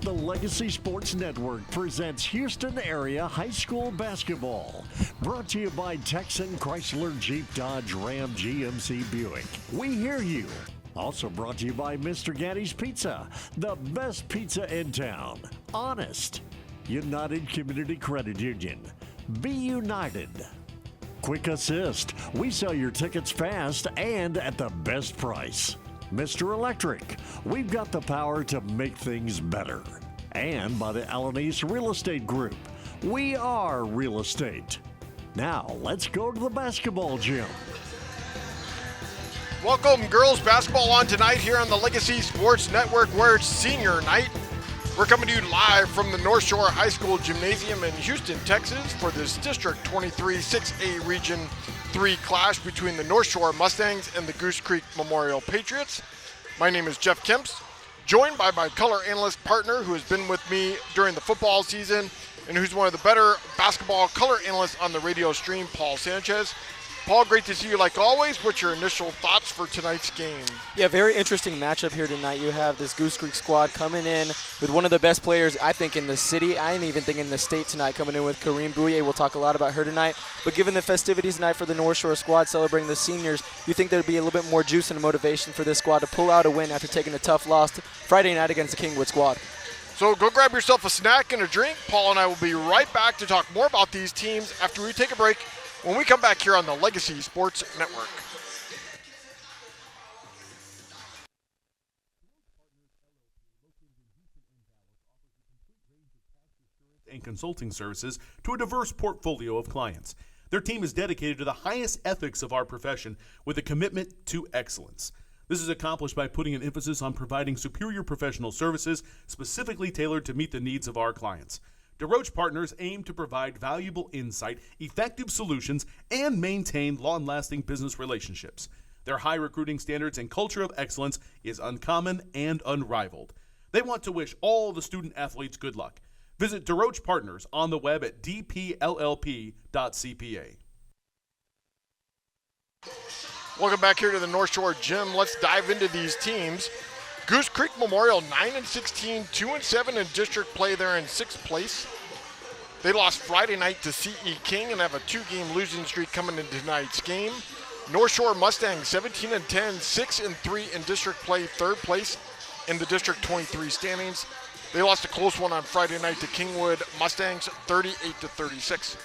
The Legacy Sports Network presents Houston area high school basketball. Brought to you by Texan Chrysler Jeep Dodge Ram GMC Buick. We hear you. Also brought to you by Mr. Gaddy's Pizza, the best pizza in town. Honest. United Community Credit Union. Be united. Quick Assist. We sell your tickets fast and at the best price. Mr. Electric. We've got the power to make things better. And by the Alanis Real Estate Group. We are real estate. Now, let's go to the basketball gym. Welcome, girls basketball on tonight here on the Legacy Sports Network, where it's senior night. We're coming to you live from the North Shore High School Gymnasium in Houston, Texas, for this District 23 6A Region 3 clash between the North Shore Mustangs and the Goose Creek Memorial Patriots. My name is Jeff Kemps, joined by my color analyst partner who has been with me during the football season and who's one of the better basketball color analysts on the radio stream, Paul Sanchez. Paul, great to see you like always. What's your initial thoughts for tonight's game? Yeah, very interesting matchup here tonight. You have this Goose Creek squad coming in with one of the best players, I think, in the city. I even think in the state tonight, coming in with Kareem Bouye. We'll talk a lot about her tonight. But given the festivities tonight for the North Shore squad celebrating the seniors, you think there'd be a little bit more juice and motivation for this squad to pull out a win after taking a tough loss Friday night against the Kingwood squad. So go grab yourself a snack and a drink. Paul and I will be right back to talk more about these teams after we take a break when we come back here on the Legacy Sports Network. And consulting services to a diverse portfolio of clients. Their team is dedicated to the highest ethics of our profession with a commitment to excellence. This is accomplished by putting an emphasis on providing superior professional services specifically tailored to meet the needs of our clients. DeRoche Partners aim to provide valuable insight, effective solutions, and maintain long-lasting business relationships. Their high recruiting standards and culture of excellence is uncommon and unrivaled. They want to wish all the student athletes good luck. Visit DeRoche Partners on the web at dpllp.cpa. Welcome back here to the North Shore Gym. Let's dive into these teams. Goose Creek Memorial 9-16, 2-7 in district play. They're in 6th place. They lost Friday night to CE King and have a 2-game losing streak coming into tonight's game. North Shore Mustangs 17-10, 6-3 in district play, 3rd place in the District 23 standings. They lost a close one on Friday night to Kingwood Mustangs 38-36.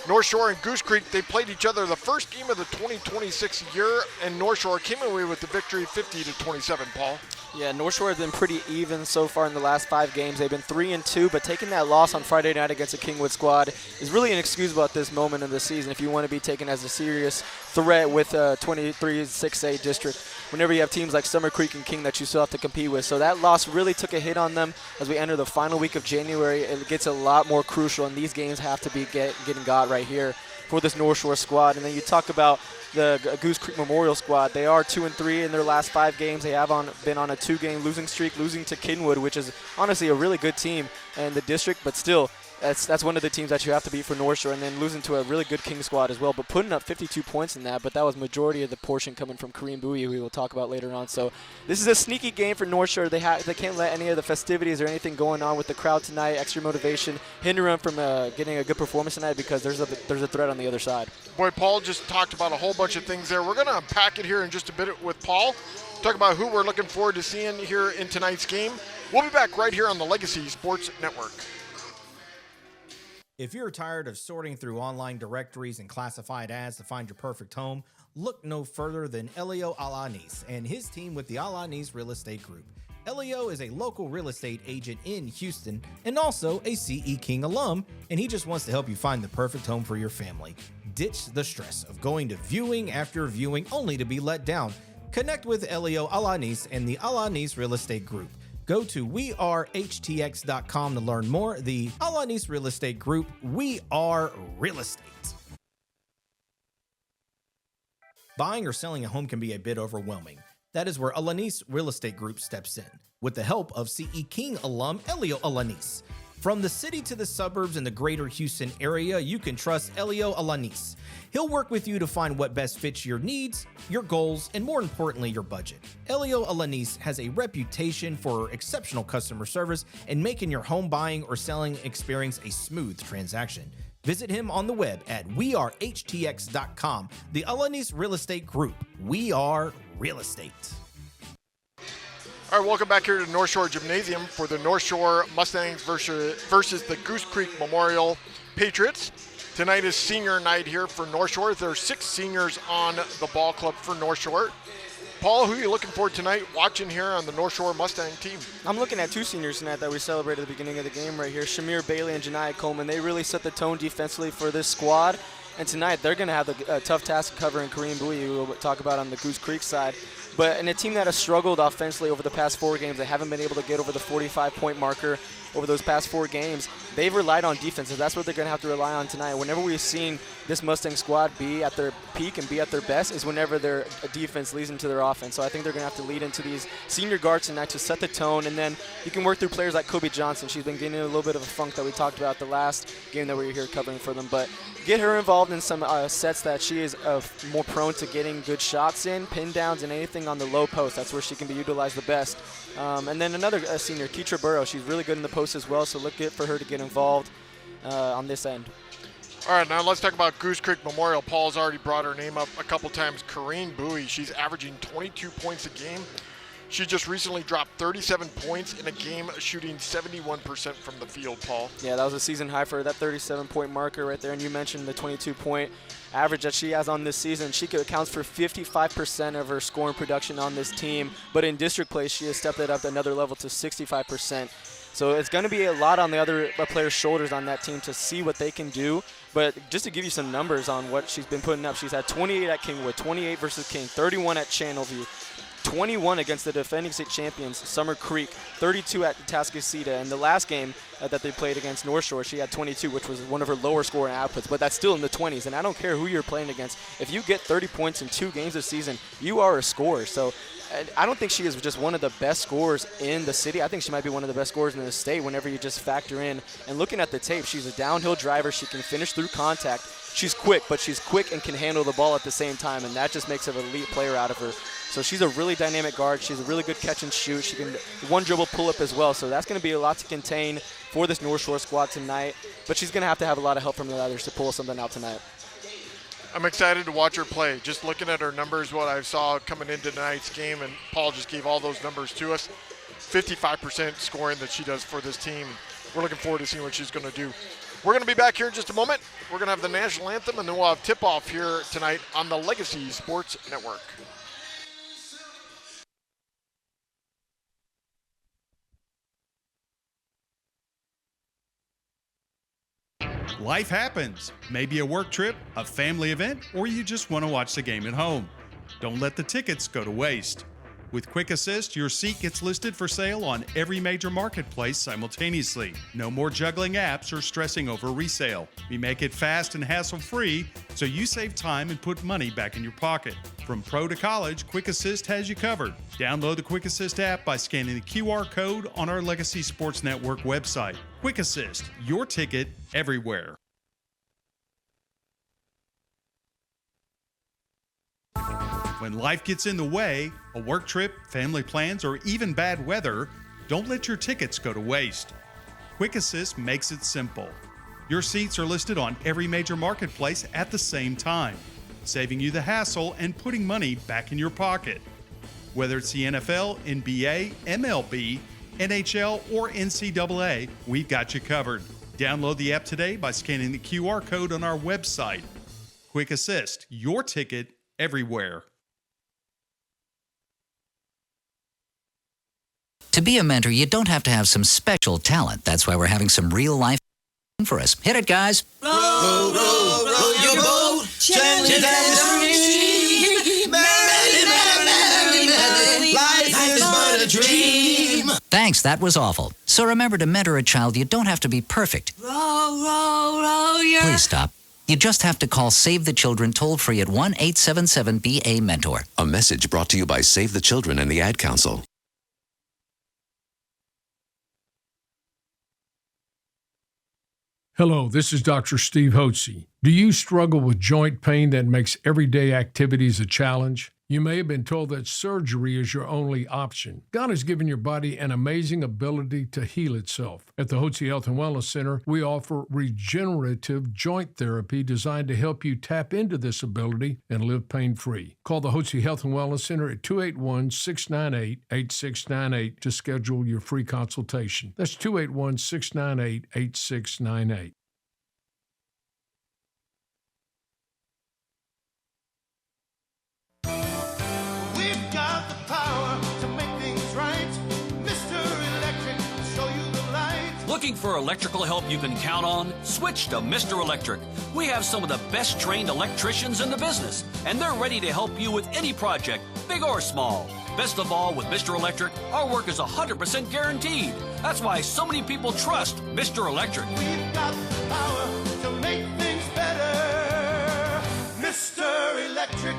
North Shore and Goose Creek, they played each other the first game of the 2026 year, and North Shore came away with the victory 50-27, Paul. Yeah, North Shore has been pretty even so far in the last 5 games. They've been 3-2, but taking that loss on Friday night against the Kingwood squad is really inexcusable at this moment of the season if you want to be taken as a serious threat with a 23 6A district whenever you have teams like Summer Creek and King that you still have to compete with. So that loss really took a hit on them as we enter the final week of January. It gets a lot more crucial, and these games have to be getting got right here for this North Shore squad. And then you talk about the Goose Creek Memorial squad. They are 2-3 in their last 5 games. They have been on a 2-game losing streak, losing to Kingwood, which is honestly a really good team in the district, but still, that's one of the teams that you have to beat for North Shore, and then losing to a really good King squad as well, but putting up 52 points in that, but that was majority of the portion coming from Kareem Bouye, who we will talk about later on. So this is a sneaky game for North Shore. They can't let any of the festivities or anything going on with the crowd tonight, extra motivation, hinder them from getting a good performance tonight, because there's a threat on the other side. Boy, Paul just talked about a whole bunch of things there. We're going to unpack it here in just a bit with Paul, talk about who we're looking forward to seeing here in tonight's game. We'll be back right here on the Legacy Sports Network. If you're tired of sorting through online directories and classified ads to find your perfect home, look no further than Elio Alanis and his team with the Alanis Real Estate Group. Elio is a local real estate agent in Houston and also a CE King alum, and he just wants to help you find the perfect home for your family. Ditch the stress of going to viewing after viewing only to be let down. Connect with Elio Alanis and the Alanis Real Estate Group. Go to wearehtx.com to learn more. The Alanis Real Estate Group, we are real estate. Buying or selling a home can be a bit overwhelming. That is where Alanis Real Estate Group steps in, with the help of CE King alum Elio Alanis. From the city to the suburbs and the greater Houston area, you can trust Elio Alanis. He'll work with you to find what best fits your needs, your goals, and more importantly, your budget. Elio Alanis has a reputation for exceptional customer service and making your home buying or selling experience a smooth transaction. Visit him on the web at wearehtx.com. The Alanis Real Estate Group. We are real estate. All right, welcome back here to North Shore Gymnasium for the North Shore Mustangs versus the Goose Creek Memorial Patriots. Tonight is senior night here for North Shore. There are 6 seniors on the ball club for North Shore. Paul, who are you looking for tonight watching here on the North Shore Mustang team? I'm looking at 2 seniors tonight that we celebrated at the beginning of the game right here. Shamir Bailey and Janiah Coleman. They really set the tone defensively for this squad. And tonight they're going to have a tough task of covering Kareem Bowie, who we'll talk about on the Goose Creek side. But in a team that has struggled offensively over the past 4 games, they haven't been able to get over the 45-point marker over those past 4 games. They've relied on defenses. That's what they're going to have to rely on tonight. Whenever we've seen this Mustang squad be at their peak and be at their best is whenever their defense leads into their offense. So I think they're going to have to lead into these senior guards tonight to set the tone. And then you can work through players like Kobe Johnson. She's been getting a little bit of a funk that we talked about the last game that we were here covering for them. But get her involved in some sets that she is more prone to getting good shots in, pin downs, and anything on the low post. That's where she can be utilized the best. And then another senior, Keitra Burrow. She's really good in the post as well, so look for her to get involved on this end. All right, now let's talk about Goose Creek Memorial. Paul's already brought her name up a couple times. Kareem Bowie, she's averaging 22 points a game. She just recently dropped 37 points in a game, shooting 71% from the field, Paul. Yeah, that was a season high for her, that 37-point marker right there. And you mentioned the 22-point average that she has on this season. She accounts for 55% of her scoring production on this team. But in district play, she has stepped it up to another level to 65%. So it's going to be a lot on the other players' shoulders on that team to see what they can do. But just to give you some numbers on what she's been putting up, she's had 28 at Kingwood, 28 versus King, 31 at Channelview, 21 against the defending state champions, Summer Creek, 32 at Tascasita. And the last game that they played against North Shore, she had 22, which was one of her lower scoring outputs, but that's still in the 20s. And I don't care who you're playing against. If you get 30 points in 2 games this season, you are a scorer. So I don't think she is just one of the best scorers in the city. I think she might be one of the best scorers in the state whenever you just factor in. And looking at the tape, she's a downhill driver. She can finish through contact. She's quick, but she's quick and can handle the ball at the same time, and that just makes an elite player out of her. So she's a really dynamic guard. She's a really good catch and shoot. She can one dribble pull up as well. So that's going to be a lot to contain for this North Shore squad tonight. But she's going to have a lot of help from the others to pull something out tonight. I'm excited to watch her play. Just looking at her numbers, what I saw coming into tonight's game, and Paul just gave all those numbers to us. 55% scoring that she does for this team. We're looking forward to seeing what she's going to do. We're going to be back here in just a moment. We're going to have the national anthem, and then we'll have tip-off here tonight on the Legacy Sports Network. Life happens. Maybe a work trip, a family event, or you just want to watch the game at home. Don't let the tickets go to waste. With Quick Assist, your seat gets listed for sale on every major marketplace simultaneously. No more juggling apps or stressing over resale. We make it fast and hassle-free, so you save time and put money back in your pocket. From pro to college, Quick Assist has you covered. Download the Quick Assist app by scanning the QR code on our Legacy Sports Network website. Quick Assist, your ticket everywhere. When life gets in the way, a work trip, family plans, or even bad weather, don't let your tickets go to waste. Quick Assist makes it simple. Your seats are listed on every major marketplace at the same time, saving you the hassle and putting money back in your pocket. Whether it's the NFL, NBA, MLB, NHL, or NCAA, we've got you covered. Download the app today by scanning the QR code on our website. Quick Assist, your ticket everywhere. To be a mentor, you don't have to have some special talent. That's why we're having some real-life for us. Hit it, guys. Row, row, row your boat, gently down the stream. Merrily, merrily, merrily, life is but a dream. Thanks, that was awful. So remember, to mentor a child, you don't have to be perfect. Row, row, row your... Please stop. You just have to call Save the Children toll-free at 1-877-BA-MENTOR. A message brought to you by Save the Children and the Ad Council. Hello, this is Dr. Steve Hotze. Do you struggle with joint pain that makes everyday activities a challenge? You may have been told that surgery is your only option. God has given your body an amazing ability to heal itself. At the Hotze Health and Wellness Center, we offer regenerative joint therapy designed to help you tap into this ability and live pain-free. Call the Hotze Health and Wellness Center at 281-698-8698 to schedule your free consultation. That's 281-698-8698. Looking for electrical help you can count on? Switch to Mr. Electric. We have some of the best trained electricians in the business, and they're ready to help you with any project, big or small. Best of all, with Mr. Electric, our work is 100% guaranteed. That's why so many people trust Mr. Electric. We've got the power to make things better. Mr. Electric.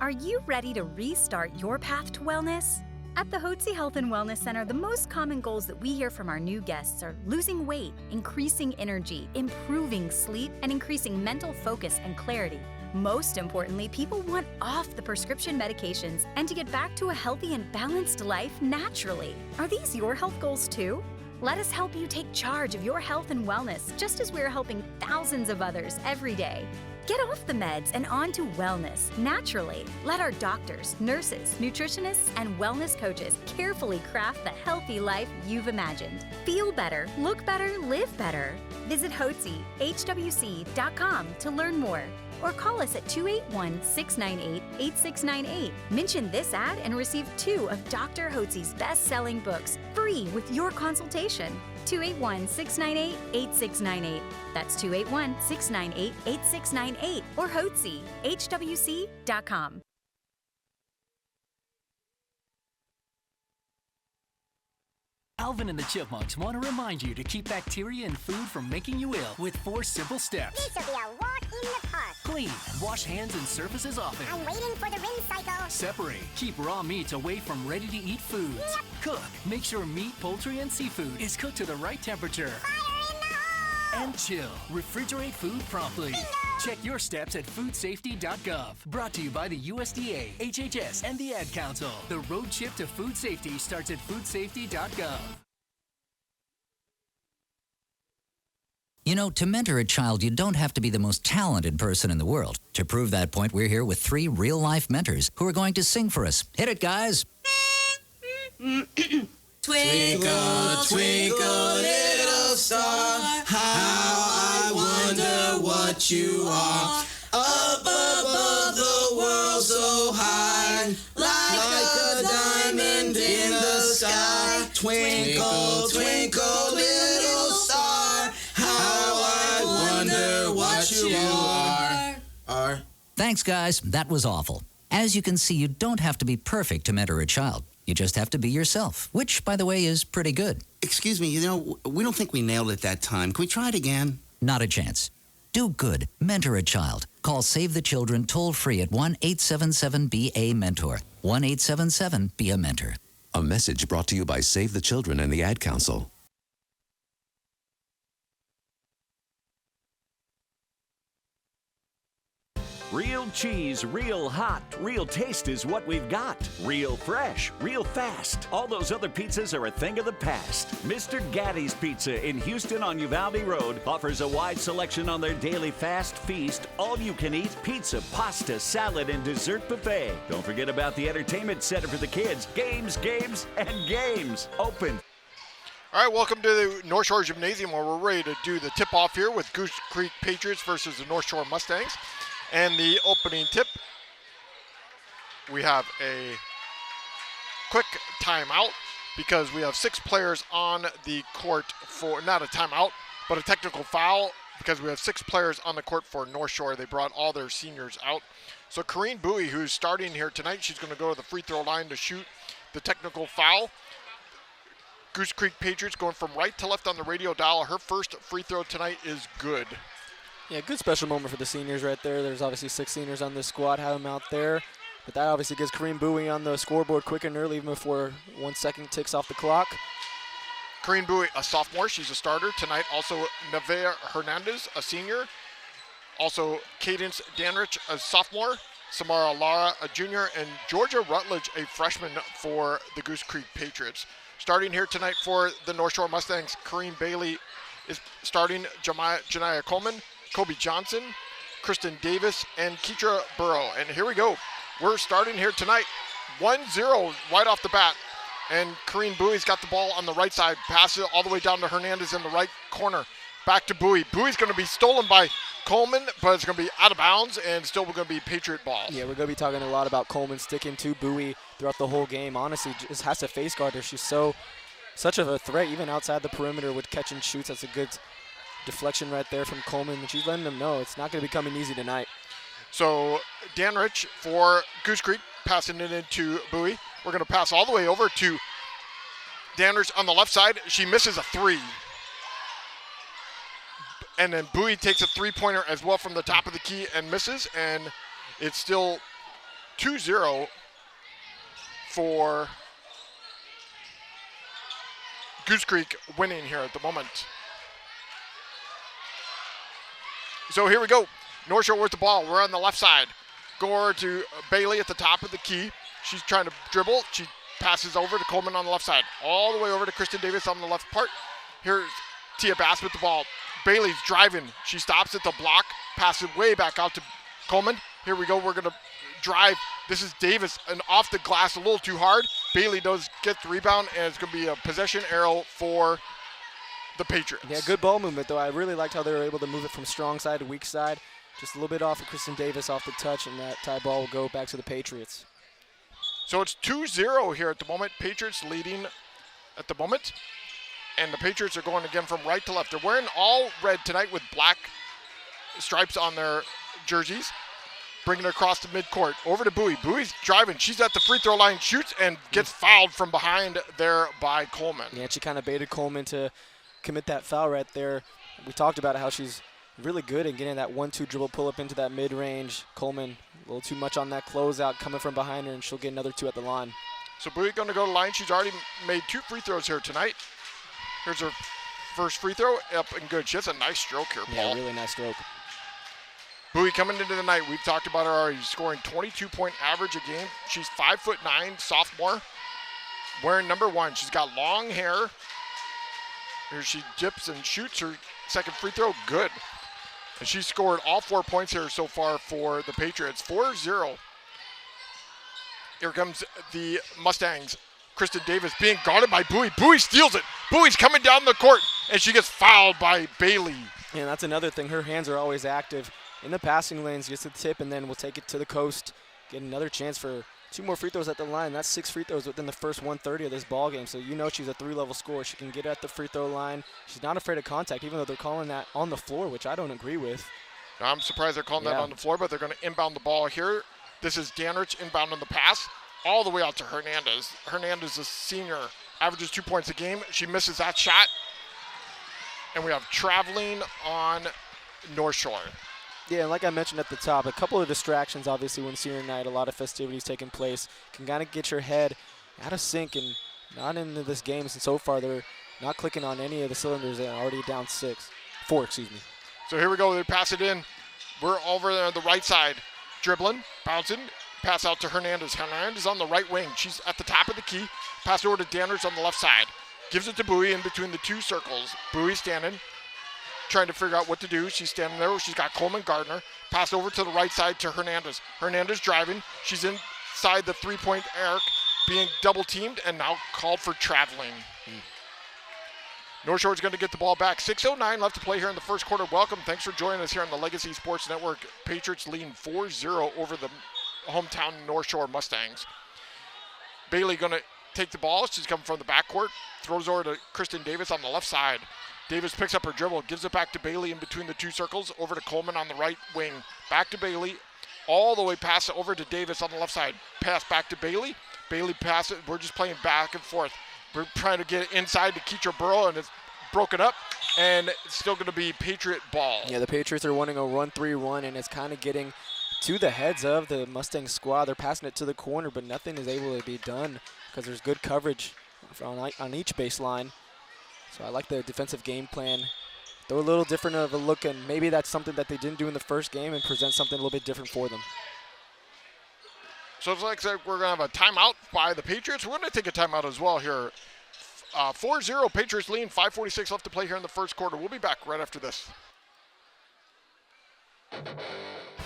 Are you ready to restart your path to wellness? At the Hotze Health and Wellness Center, the most common goals that we hear from our new guests are losing weight, increasing energy, improving sleep, and increasing mental focus and clarity. Most importantly, people want off the prescription medications and to get back to a healthy and balanced life naturally. Are these your health goals too? Let us help you take charge of your health and wellness, just as we're helping thousands of others every day. Get off the meds and on to wellness naturally. Let our doctors, nurses, nutritionists, and wellness coaches carefully craft the healthy life you've imagined. Feel better, look better, live better. Visit HWC.com to learn more, or call us at 281-698-8698. Mention this ad and receive 2 of Dr. Hotze's best-selling books free with your consultation. 281-698-8698. That's 281-698-8698 or Hotze, HWC.com. Alvin and the Chipmunks want to remind you to keep bacteria in food from making you ill with 4 simple steps. This will be a walk in the park. Clean. Wash hands and surfaces often. I'm waiting for the rinse cycle. Separate. Keep raw meats away from ready-to-eat foods. Yep. Cook. Make sure meat, poultry, and seafood is cooked to the right temperature. Fire in the hole! And chill. Refrigerate food promptly. Bingo! Check your steps at foodsafety.gov. Brought to you by the USDA, HHS, and the Ad Council. The road trip to food safety starts at foodsafety.gov. You know, to mentor a child, you don't have to be the most talented person in the world. To prove that point, we're here with 3 real-life mentors who are going to sing for us. Hit it, guys. Twinkle, twinkle, little star, how I wonder what you are. Up above the world so high, like a diamond in the sky. Twinkle, twinkle, little star, how I wonder what you are. Thanks, guys. That was awful. As you can see, you don't have to be perfect to mentor a child. You just have to be yourself, which, by the way, is pretty good. Excuse me, we don't think we nailed it that time. Can we try it again? Not a chance. Do good. Mentor a child. Call Save the Children toll-free at 1-877-BA-MENTOR. 1-877-BE-A-MENTOR. A message brought to you by Save the Children and the Ad Council. Real cheese, real hot, real taste is what we've got. Real fresh, real fast. All those other pizzas are a thing of the past. Mr. Gatti's Pizza in Houston on Uvalde Road offers a wide selection on their daily fast feast, all-you-can-eat pizza, pasta, salad, and dessert buffet. Don't forget about the entertainment center for the kids. Games, games, and games. Open. All right, welcome to the North Shore Gymnasium, where we're ready to do the tip-off here with Goose Creek Patriots versus the North Shore Mustangs. And the opening tip, we have a quick timeout because we have 6 players on the court for, not a timeout, but a technical foul because we have 6 players on the court for North Shore. They brought all their seniors out. So Corrine Bowie, who's starting here tonight, she's going to go to the free throw line to shoot the technical foul. Goose Creek Patriots going from right to left on the radio dial. Her first free throw tonight is good. Yeah, good special moment for the seniors right there. There's obviously 6 seniors on this squad, have them out there. But that obviously gets Kareem Bowie on the scoreboard quick and early, even before 1 second ticks off the clock. Corinne Bowie, a sophomore. She's a starter. Tonight, also Nevea Hernandez, a senior. Also Cadence Danrich, a sophomore. Samara Lara, a junior. And Georgia Rutledge, a freshman for the Goose Creek Patriots. Starting here tonight for the North Shore Mustangs, Corinne Bailey is starting. Janiyah Coleman, Kobe Johnson, Kristen Davis, and Keitra Burrow. And here we go. We're starting here tonight. 1-0 right off the bat. And Corinne Bowie's got the ball on the right side. Passes it all the way down to Hernandez in the right corner. Back to Bowie. Bowie's going to be stolen by Coleman, but it's going to be out of bounds and still going to be Patriot ball. Yeah, we're going to be talking a lot about Coleman sticking to Bowie throughout the whole game. Honestly, just has to face guard her. She's such of a threat, even outside the perimeter with catch and shoots. That's a good deflection right there from Coleman. And she's letting them know it's not going to be coming easy tonight. So Danrich for Goose Creek passing it into Bowie. We're going to pass all the way over to Danrich on the left side. She misses a three. And then Bowie takes a three-pointer as well from the top of the key and misses. And it's still 2-0 for Goose Creek winning here at the moment. So here we go. North Shore with the ball. We're on the left side. Go over to Bailey at the top of the key. She's trying to dribble. She passes over to Coleman on the left side. All the way over to Kristen Davis on the left part. Here's Tia Bass with the ball. Bailey's driving. She stops at the block. Passes way back out to Coleman. Here we go. We're going to drive. This is Davis. And off the glass a little too hard. Bailey does get the rebound, and it's going to be a possession arrow for the Patriots. Yeah, good ball movement, though. I really liked how they were able to move it from strong side to weak side. Just a little bit off of Kristen Davis off the touch, and that tie ball will go back to the Patriots. So it's 2-0 here at the moment. Patriots leading at the moment. And the Patriots are going again from right to left. They're wearing all red tonight with black stripes on their jerseys. Bringing it across the midcourt. Over to Bowie. Bowie's driving. She's at the free throw line, shoots, and gets fouled from behind there by Coleman. Yeah, she kind of baited Coleman to commit that foul right there. We talked about how she's really good at getting that 1-2 dribble pull up into that mid-range. Coleman a little too much on that closeout coming from behind her, and she'll get another two at the line. So Bowie going to go to the line. She's already made 2 free throws here tonight. Here's her first free throw, up and good. She has a nice stroke here, Paul. Yeah, really nice stroke. Bowie coming into the night. We've talked about her already, scoring 22-point average a game. She's 5'9", sophomore, wearing number 1. She's got long hair. Here she dips and shoots her second free throw, good. And she scored all 4 points here so far for the Patriots, 4-0. Here comes the Mustangs. Kristen Davis being guarded by Bowie. Bowie steals it. Bowie's coming down the court, and she gets fouled by Bailey. Yeah, that's another thing. Her hands are always active in the passing lanes, gets the tip, and then we'll take it to the coast, get another chance for 2 more free throws at the line. That's 6 free throws within the first 1:30 of this ball game. So you know she's a 3-level scorer. She can get at the free throw line. She's not afraid of contact, even though they're calling that on the floor, which I don't agree with. Now, I'm surprised they're calling that on the floor, but they're going to inbound the ball here. This is Danrich inbound on the pass, all the way out to Hernandez. Hernandez is a senior, averages 2 points a game. She misses that shot. And we have traveling on North Shore. Yeah, and like I mentioned at the top, a couple of distractions, obviously, when senior night, a lot of festivities taking place, can kind of get your head out of sync and not into this game. And so far, they're not clicking on any of the cylinders. They're already down 4, excuse me. So here we go. They pass it in. We're over there on the right side, dribbling, bouncing, pass out to Hernandez. Hernandez on the right wing. She's at the top of the key. Pass over to Danrich on the left side. Gives it to Bowie in between the 2 circles. Bowie standing, trying to figure out what to do. She's standing there. She's got Coleman Gardner. Pass over to the right side to Hernandez. Hernandez driving. She's inside the 3-point arc, being double teamed and now called for traveling. North Shore is going to get the ball back. 6:09 left to play here in the first quarter. Welcome. Thanks for joining us here on the Legacy Sports Network. Patriots leading 4-0 over the hometown North Shore Mustangs. Bailey going to take the ball. She's coming from the backcourt. Throws over to Kristen Davis on the left side. Davis picks up her dribble, gives it back to Bailey in between the 2 circles, over to Coleman on the right wing. Back to Bailey, all the way pass it over to Davis on the left side. Pass back to Bailey. Bailey pass it. We're just playing back and forth. We're trying to get it inside to Keitra Burrow, and it's broken up, and it's still going to be Patriot ball. Yeah, the Patriots are wanting a run-3 run, and it's kind of getting to the heads of the Mustang squad. They're passing it to the corner, but nothing is able to be done because there's good coverage on each baseline. So I like the defensive game plan. They're a little different of a look, and maybe that's something that they didn't do in the first game and present something a little bit different for them. So it looks like we're going to have a timeout by the Patriots. We're going to take a timeout as well here. 4-0 Patriots lead, 5:46 left to play here in the first quarter. We'll be back right after this.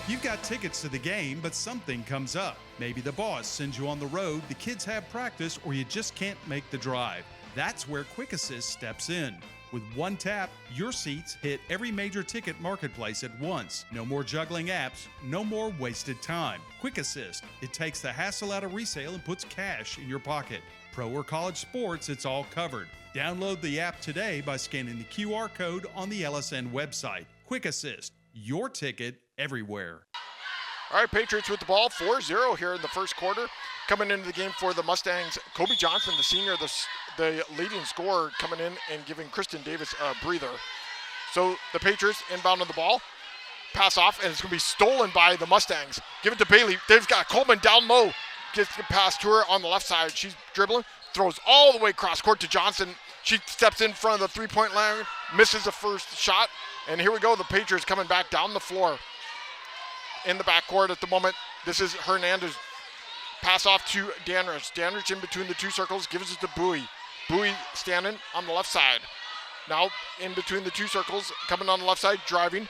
You've got tickets to the game, but something comes up. Maybe the boss sends you on the road, the kids have practice, or you just can't make the drive. That's where Quick Assist steps in. With one tap, your seats hit every major ticket marketplace at once. No more juggling apps, no more wasted time. Quick Assist, it takes the hassle out of resale and puts cash in your pocket. Pro or college sports, it's all covered. Download the app today by scanning the QR code on the LSN website. Quick Assist, your ticket everywhere. All right, Patriots with the ball, 4-0 here in the first quarter. Coming into the game for the Mustangs, Kobe Johnson, the senior, the leading scorer, coming in and giving Kristen Davis a breather. So the Patriots inbound on the ball, pass off, and it's going to be stolen by the Mustangs. Give it to Bailey. They've got Coleman down low. Gets the pass to her on the left side. She's dribbling, throws all the way across court to Johnson. She steps in front of the three-point line, misses the first shot, and here we go. The Patriots coming back down the floor. In the backcourt at the moment, this is Hernandez. Pass off to Danrich. Danrich in between the two circles, gives it to Bowie. Bowie standing on the left side. Now in between the two circles, coming on the left side, driving.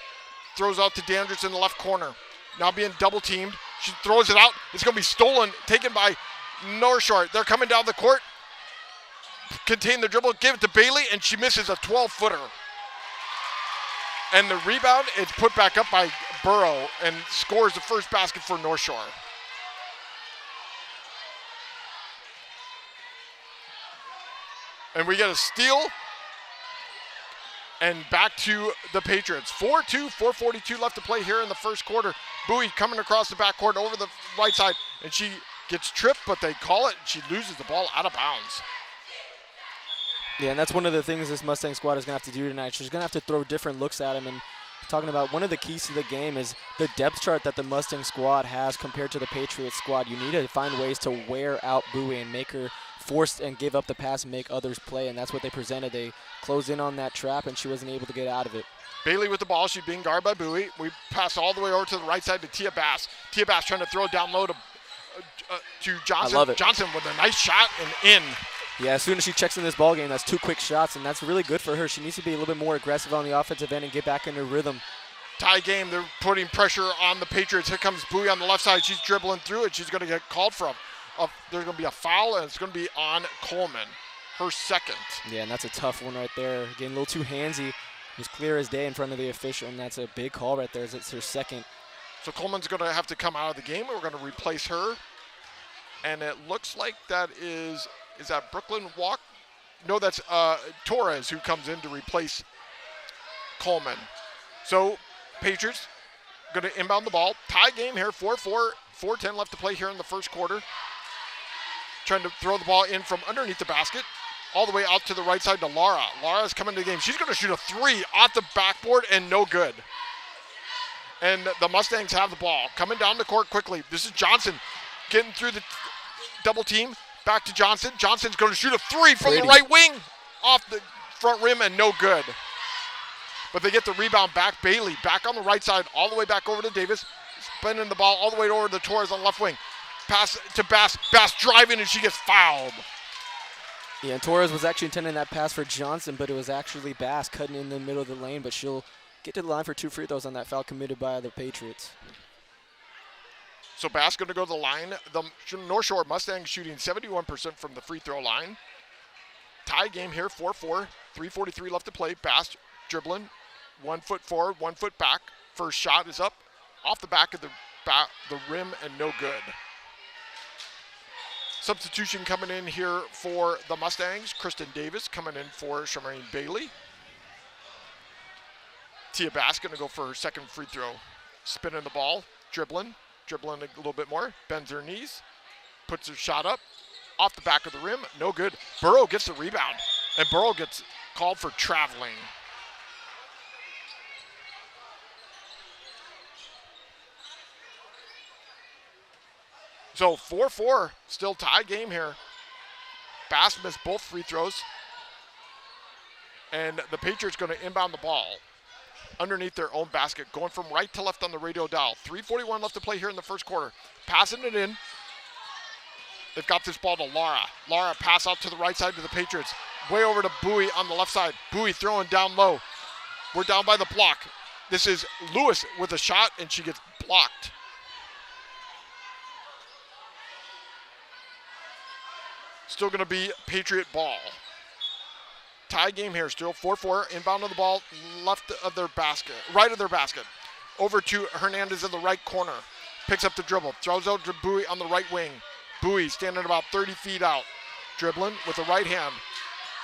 Throws out to Danrich in the left corner. Now being double teamed. She throws it out. It's going to be stolen, taken by North Shore. They're coming down the court. Contain the dribble, give it to Bailey, and she misses a 12-footer. And the rebound is put back up by Burrow and scores the first basket for North Shore. And we get a steal. And back to the Patriots. 4-2, 4:42 left to play here in the first quarter. Bowie coming across the backcourt over the right side. And she gets tripped, but they call it. She loses the ball out of bounds. Yeah, and that's one of the things this Mustang squad is going to have to do tonight. She's going to have to throw different looks at him. And talking about one of the keys to the game is the depth chart that the Mustang squad has compared to the Patriots squad. You need to find ways to wear out Bowie and make her forced and give up the pass and make others play, and that's what they presented. They closed in on that trap, and she wasn't able to get out of it. Bailey with the ball. She's being guarded by Bowie. We pass all the way over to the right side to Tia Bass. Tia Bass trying to throw it down low to Johnson. I love it. Johnson with a nice shot and in. Yeah, as soon as she checks in this ball game, that's 2 quick shots, and that's really good for her. She needs to be a little bit more aggressive on the offensive end and get back into rhythm. Tie game. They're putting pressure on the Patriots. Here comes Bowie on the left side. She's dribbling through it. She's going to get called for there's going to be a foul, and it's going to be on Coleman, her second. Yeah, and that's a tough one right there. Getting a little too handsy. It was clear as day in front of the official, and that's a big call right there as it's her second. So Coleman's going to have to come out of the game. We're going to replace her. And it looks like that is that Brooklyn Walk? No, that's Torres who comes in to replace Coleman. So Patriots going to inbound the ball. Tie game here, 4-4, 4:10 left to play here in the first quarter. Trying to throw the ball in from underneath the basket, all the way out to the right side to Lara. Lara's coming to the game. She's going to shoot a three off the backboard and no good. And the Mustangs have the ball. Coming down the court quickly. This is Johnson getting through the double team. Back to Johnson. Johnson's going to shoot a three from the right wing off the front rim and no good. But they get the rebound back. Bailey back on the right side, all the way back over to Davis. Spinning the ball all the way over to Torres on the left wing. Pass to Bass. Bass driving and she gets fouled. Yeah, and Torres was actually intending that pass for Johnson, but it was actually Bass cutting in the middle of the lane, but she'll get to the line for 2 free throws on that foul committed by the Patriots. So Bass going to go to the line. The North Shore Mustangs shooting 71% from the free throw line. Tie game here, 4-4, 3:43 left to play. Bass dribbling, 1 foot forward, 1 foot back. First shot is up, off the back of the rim and no good. Substitution coming in here for the Mustangs. Kristen Davis coming in for Shamarine Bailey. Tia Bass going to go for her second free throw. Spinning the ball, dribbling a little bit more. Bends her knees, puts her shot up, off the back of the rim, no good. Burrow gets the rebound, and Burrow gets called for traveling. So 4-4, still tie game here. Bass missed both free throws. And the Patriots going to inbound the ball underneath their own basket, going from right to left on the radio dial. 3:41 left to play here in the first quarter. Passing it in. They've got this ball to Lara. Lara pass out to the right side to the Patriots. Way over to Bowie on the left side. Bowie throwing down low. We're down by the block. This is Lewis with a shot, and she gets blocked. Still going to be Patriot ball. Tie game here, still 4-4. Inbound of the ball, left of their basket, right of their basket. Over to Hernandez in the right corner. Picks up the dribble, throws out to Bowie on the right wing. Bowie standing about 30 feet out. Dribbling with the right hand.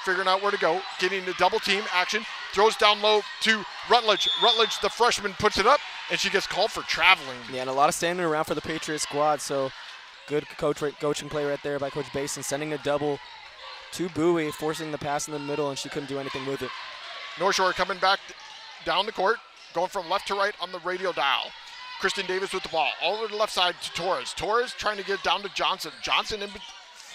Figuring out where to go. Getting the double team action. Throws down low to Rutledge. Rutledge, the freshman, puts it up, and she gets called for traveling. Yeah, and a lot of standing around for the Patriots squad, so good coaching play right there by Coach Basin, sending a double to Bowie, forcing the pass in the middle, and she couldn't do anything with it. North Shore coming back down the court, going from left to right on the radio dial. Kristen Davis with the ball, all over the left side to Torres. Torres trying to get down to Johnson. Johnson in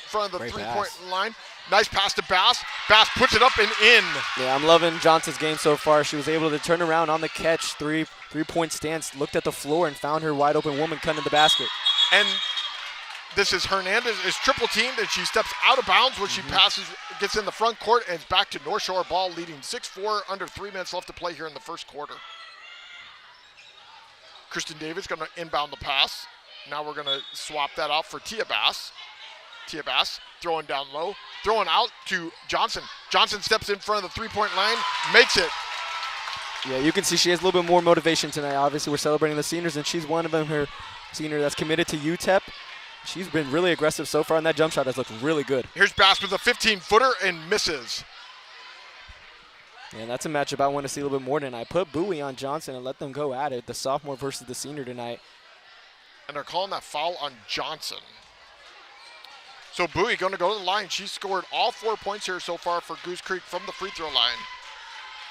front of the three-point line. Nice pass to Bass. Bass puts it up and in. Yeah, I'm loving Johnson's game so far. She was able to turn around on the catch, three-point stance, looked at the floor and found her wide open woman cutting the basket. And this is Hernandez is triple teamed, and she steps out of bounds when she passes, gets in the front court, and it's back to North Shore ball, leading 6-4, under 3 minutes left to play here in the first quarter. Kristen Davis going to inbound the pass. Now we're going to swap that out for Tia Bass. Tia Bass throwing down low, throwing out to Johnson. Johnson steps in front of the three-point line, makes it. Yeah, you can see she has a little bit more motivation tonight. Obviously, we're celebrating the seniors, and she's one of them, her senior that's committed to UTEP. She's been really aggressive so far, and that jump shot has looked really good. Here's Bass with a 15-footer and misses. Yeah, that's a matchup I want to see a little bit more tonight. Put Bowie on Johnson and let them go at it, the sophomore versus the senior tonight. And they're calling that foul on Johnson. So Bowie going to go to the line. She scored all 4 points here so far for Goose Creek from the free throw line.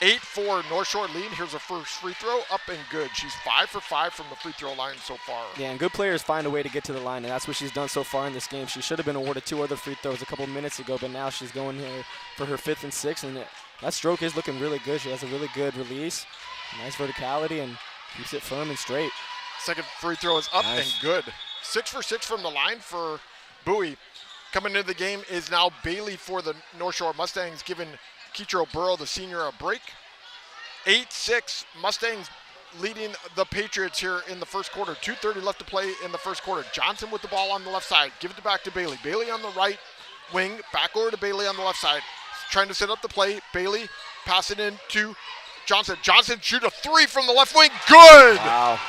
8-4 North Shore lead. Here's her first free throw, up and good. She's 5 for 5 from the free throw line so far. Yeah, and good players find a way to get to the line, and that's what she's done so far in this game. She should have been awarded 2 other free throws a couple minutes ago, but now she's going here for her 5th and 6th, and that stroke is looking really good. She has a really good release, nice verticality, and keeps it firm and straight. Second free throw is up and good. 6 for 6 from the line for Bowie. Coming into the game is now Bailey for the North Shore Mustangs, giving Ketro Burrow, the senior, a break. 8-6 Mustangs leading the Patriots here in the first quarter. 2:30 left to play in the first quarter. Johnson with the ball on the left side. Give it back to Bailey. Bailey on the right wing. Back over to Bailey on the left side. Trying to set up the play. Bailey passing in to Johnson. Johnson shoot a 3 from the left wing. Good! Wow.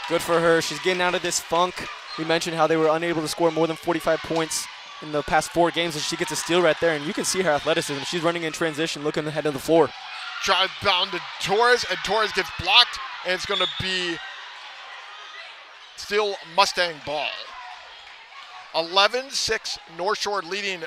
Good for her. She's getting out of this funk. We mentioned how they were unable to score more than 45 points in the past 4 games, and she gets a steal right there, and you can see her athleticism. She's running in transition, looking ahead of the floor. Drive down to Torres, and Torres gets blocked, and it's going to be still Mustang ball. 11-6 North Shore leading.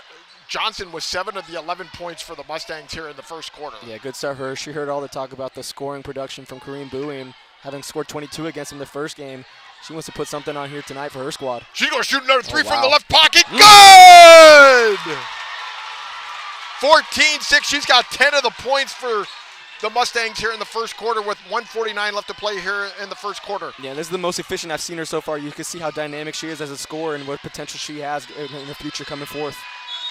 Johnson with 7 of the 11 points for the Mustangs here in the first quarter. Yeah, good start for her. She heard all the talk about the scoring production from Kareem Bowie, and having scored 22 against him the first game, she wants to put something on here tonight for her squad. She's going to shoot another 3 from the left pocket. Good! 14-6. She's got 10 of the points for the Mustangs here in the first quarter with 1:49 left to play here in the first quarter. Yeah, this is the most efficient I've seen her so far. You can see how dynamic she is as a scorer and what potential she has in the future coming forth.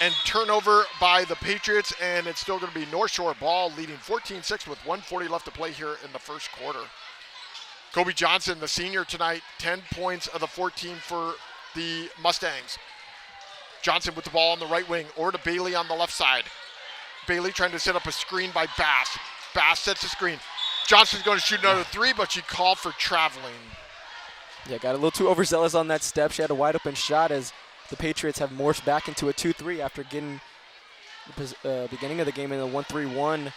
And turnover by the Patriots, and it's still going to be North Shore ball leading 14-6 with 1:40 left to play here in the first quarter. Kobe Johnson, the senior tonight, 10 points of the 14 for the Mustangs. Johnson with the ball on the right wing, or to Bailey on the left side. Bailey trying to set up a screen by Bass. Bass sets the screen. Johnson's going to shoot another 3, but she called for traveling. Yeah, got a little too overzealous on that step. She had a wide open shot as the Patriots have morphed back into a 2-3 after getting the beginning of the game in a 1-3-1.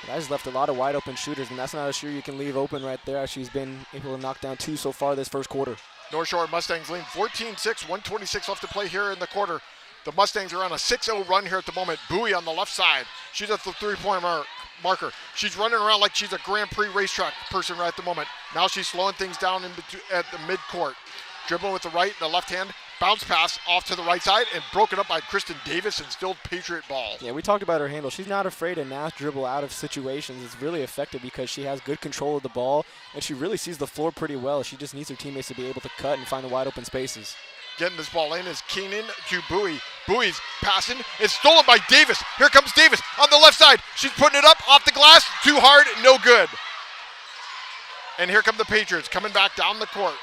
That has left a lot of wide open shooters, and that's not a shooter you can leave open right there. She's been able to knock down 2 so far this first quarter. North Shore Mustangs lead 14-6, 1:26 left to play here in the quarter. The Mustangs are on a 6-0 run here at the moment. Bowie on the left side. She's at the 3-point marker. She's running around like she's a Grand Prix racetrack person right at the moment. Now she's slowing things down at the midcourt. Dribbling with the right and the left hand. Bounce pass off to the right side and broken up by Kristen Davis and still Patriot ball. Yeah, we talked about her handle. She's not afraid to now dribble out of situations. It's really effective because she has good control of the ball, and she really sees the floor pretty well. She just needs her teammates to be able to cut and find the wide open spaces. Getting this ball in is Keenan to Bowie. Bowie's passing. It's stolen by Davis. Here comes Davis on the left side. She's putting it up off the glass. Too hard, no good. And here come the Patriots coming back down the court.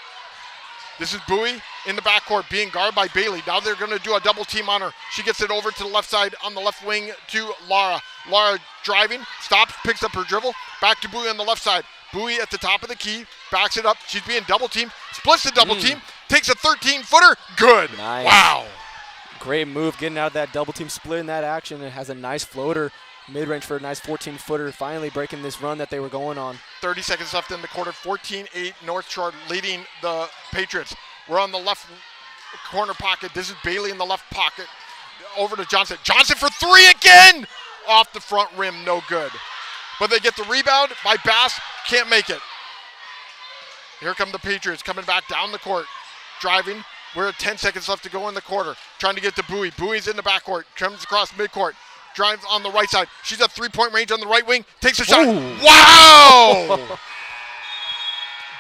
This is Bowie in the backcourt being guarded by Bailey. Now they're going to do a double team on her. She gets it over to the left side on the left wing to Lara. Lara driving, stops, picks up her dribble. Back to Bowie on the left side. Bowie at the top of the key, backs it up. She's being double teamed, splits the double team, takes a 13-footer. Good. Nice. Wow. Great move getting out of that double team, splitting that action. It has a nice floater, mid-range for a nice 14-footer, finally breaking this run that they were going on. 30 seconds left in the quarter, 14-8 North Shore leading the Patriots. We're on the left corner pocket. This is Bailey in the left pocket. Over to Johnson. Johnson for three again! Off the front rim, no good. But they get the rebound by Bass, can't make it. Here come the Patriots coming back down the court, driving. We're at 10 seconds left to go in the quarter. Trying to get to Bowie. Bowie's in the backcourt, comes across midcourt. Drives on the right side. She's at three-point range on the right wing. Takes a shot. Ooh. Wow!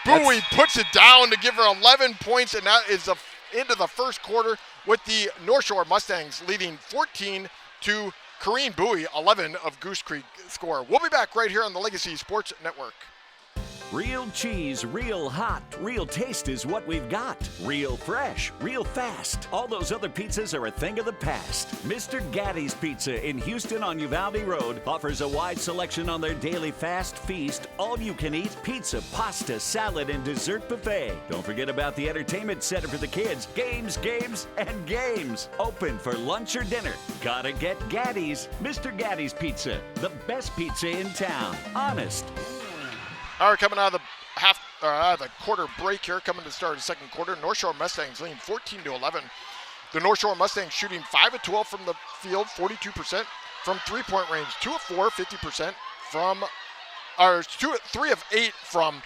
Bowie puts it down to give her 11 points, and that is the end of the first quarter with the North Shore Mustangs leading 14 to Corrine Bowie, 11 of Goose Creek score. We'll be back right here on the Legacy Sports Network. Real cheese, real hot, real taste is what we've got. Real fresh, real fast. All those other pizzas are a thing of the past. Mr. Gaddy's Pizza in Houston on Uvalde Road offers a wide selection on their daily fast feast, all-you-can-eat pizza, pasta, salad, and dessert buffet. Don't forget about the entertainment center for the kids. Games, games, and games. Open for lunch or dinner. Gotta get Gaddy's. Mr. Gaddy's Pizza, the best pizza in town. Honest. All right, coming out of the quarter break here, coming to start the second quarter. North Shore Mustangs leading 14-11. The North Shore Mustangs shooting 5 of 12 from the field, 42% from three-point range, 2 of 4, 50% from, or 3 of 8 from